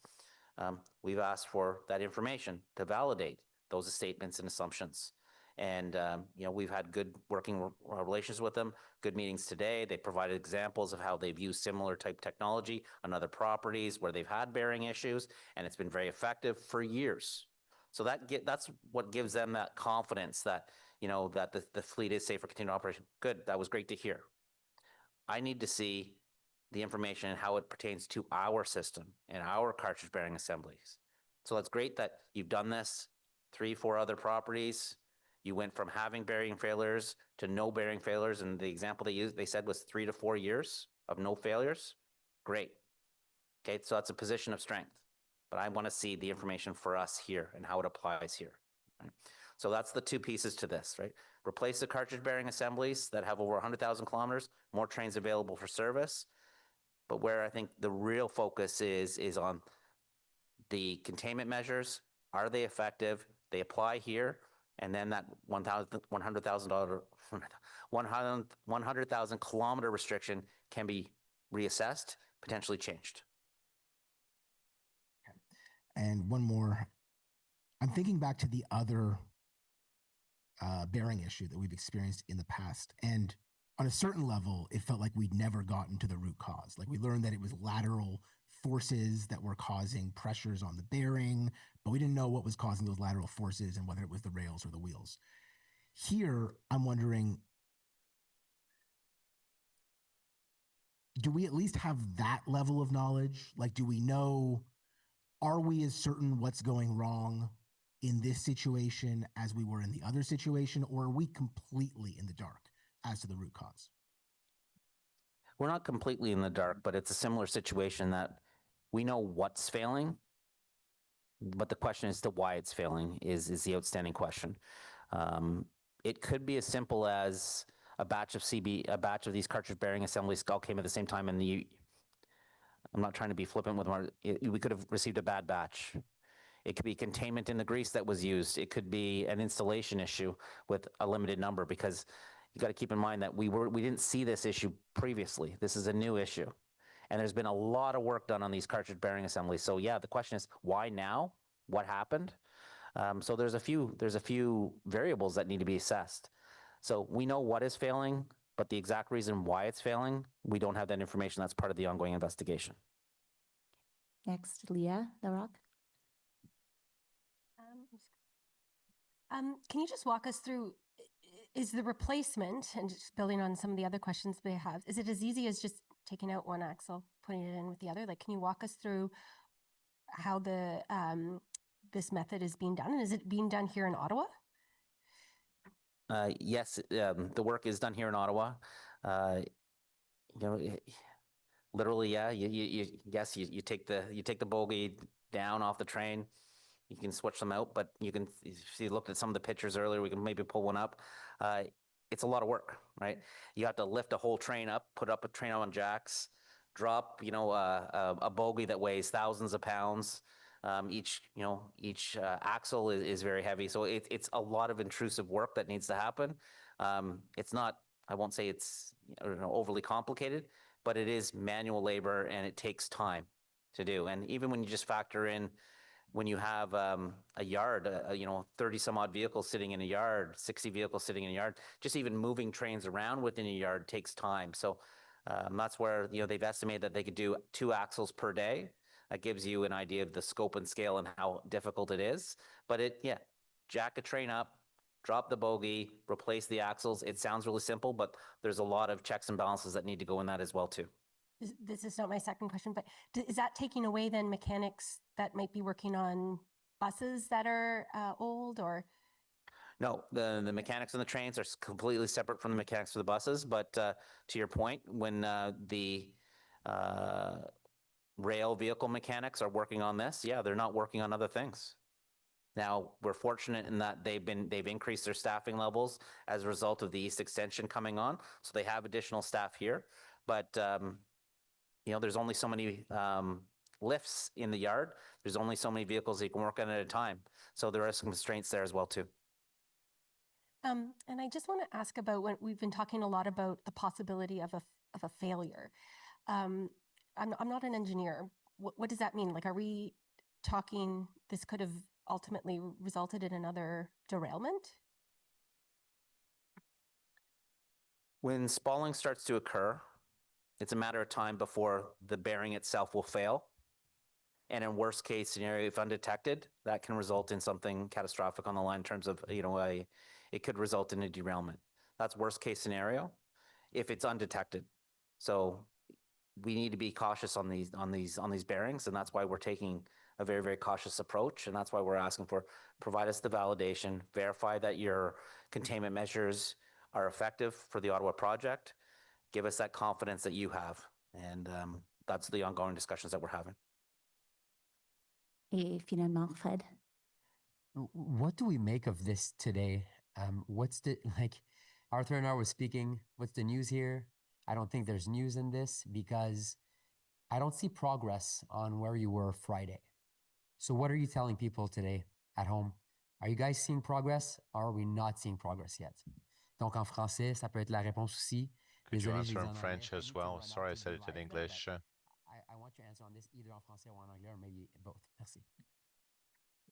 We've asked for that information to validate those statements and assumptions. And, we've had good working relations with them, good meetings today. They provided examples of how they've used similar type technology on other properties where they've had bearing issues, and it's been very effective for years. So that's what gives them that confidence that, that the fleet is safe for continued operation. Good, that was great to hear. I need to see the information and how it pertains to our system and our cartridge bearing assemblies. So it's great that you've done this 3-4 other properties. You went from having bearing failures to no bearing failures, and the example they said was 3 to 4 years of no failures. Great. Okay, so that's a position of strength, but I want to see the information for us here and how it applies here. Right? So that's the two pieces to this, right? Replace the cartridge bearing assemblies that have over 100,000 kilometers, more trains available for service. But where I think the real focus is on the containment measures. Are they effective? They apply here, and then that 100,000 kilometer restriction can be reassessed, potentially changed. And one more. I'm thinking back to the other bearing issue that we've experienced in the past. And on a certain level, it felt like we'd never gotten to the root cause. Like we learned that it was lateral forces that were causing pressures on the bearing, but we didn't know what was causing those lateral forces and whether it was the rails or the wheels. Here, I'm wondering, do we at least have that level of knowledge? Like, do we know, are we as certain what's going wrong in this situation as we were in the other situation, or are we completely in the dark as to the root cause? We're not completely in the dark, but it's a similar situation that we know what's failing, but the question as to why it's failing is the outstanding question. It could be as simple as a batch of these cartridge bearing assemblies all came at the same time, and I'm not trying to be flippant with them. We could have received a bad batch. It could be containment in the grease that was used. It could be an installation issue with a limited number, because you got to keep in mind that we didn't see this issue previously. This is a new issue. And there's been a lot of work done on these cartridge bearing assemblies. So yeah, the question is, why now? What happened? So there's a few variables that need to be assessed. So we know what is failing, but the exact reason why it's failing, we don't have that information. That's part of the ongoing investigation. Next, Leah Larocque. Can you just walk us through, is the replacement, and just building on some of the other questions they have, is it as easy as just taking out one axle, putting it in with the other? Like, can you walk us through how this method is being done? And is it being done here in Ottawa? Yes, the work is done here in Ottawa. Literally, yeah. You take the bogie down off the train. You can switch them out, but you can see. Looked at some of the pictures earlier. We can maybe pull one up. It's a lot of work, right? You have to lift a whole train up, put up a train on jacks, drop a bogie that weighs thousands of pounds. Each axle is very heavy, so it's a lot of intrusive work that needs to happen. It's not, I won't say it's overly complicated, but it is manual labor and it takes time to do. And even when you just factor in, when you have a yard, 30 some odd vehicles sitting in a yard, 60 vehicles sitting in a yard, just even moving trains around within a yard takes time. So that's where they've estimated that they could do 2 axles per day. That gives you an idea of the scope and scale and how difficult it is. But jack a train up, drop the bogie, replace the axles. It sounds really simple, but there's a lot of checks and balances that need to go in that as well too. This is not my second question, but is that taking away then mechanics that might be working on buses that are old, or? No, the mechanics on the trains are completely separate from the mechanics of the buses. But to your point, when the rail vehicle mechanics are working on this, they're not working on other things. Now, we're fortunate in that they've increased their staffing levels as a result of the East Extension coming on, so they have additional staff here. But there's only so many lifts in the yard. There's only so many vehicles that you can work on at a time. So there are some constraints there as well too. And I just want to ask about when we've been talking a lot about the possibility of a failure. I'm not an engineer. What does that mean? Like, are we talking this could have ultimately resulted in another derailment? When spalling starts to occur, it's a matter of time before the bearing itself will fail. And in worst case scenario, if undetected, that can result in something catastrophic on the line in terms of, it could result in a derailment. That's worst case scenario if it's undetected. So we need to be cautious on these bearings, and that's why we're taking a very, very cautious approach, and that's why we're asking for provide us the validation, verify that your containment measures are effective for the Ottawa project, give us that confidence that you have, and that's the ongoing discussions that we're having. Et finalement, Fred. What do we make of this today? What's the, like, Arthur and I were speaking, what's the news here? I don't think there's news in this because I don't see progress on where you were Friday. So what are you telling people today at home? Are you guys seeing progress or are we not seeing progress yet? Donc en français, ça peut être la réponse aussi. Could you Désolé, answer je in l'ai dit en French anglais. as well? Sorry, I said it in English. I want your answer on this either en français or en anglais or maybe both. Merci.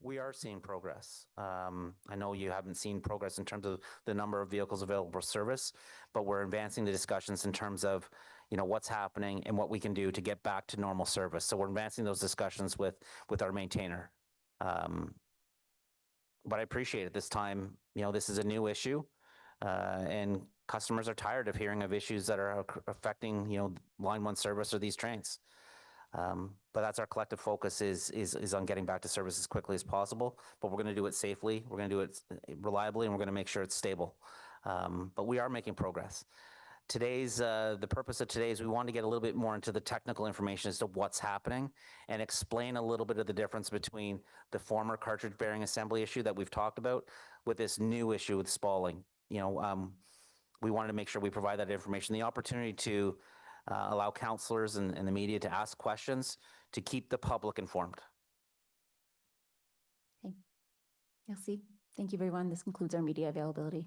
We are seeing progress. I know you haven't seen progress in terms of the number of vehicles available for service, but we're advancing the discussions in terms of, what's happening and what we can do to get back to normal service. So we're advancing those discussions with our maintainer. But I appreciate it this time. This is a new issue, and customers are tired of hearing of issues that are affecting, line one service or these trains. But that's our collective focus is on getting back to service as quickly as possible, but we're going to do it safely, we're going to do it reliably, and we're going to make sure it's stable. But we are making progress. The purpose of today is we want to get a little bit more into the technical information as to what's happening and explain a little bit of the difference between the former cartridge bearing assembly issue that we've talked about with this new issue with spalling. We wanted to make sure we provide that information, the opportunity to allow counselors and the media to ask questions to keep the public informed. Okay. Merci. Thank you, everyone. This concludes our media availability.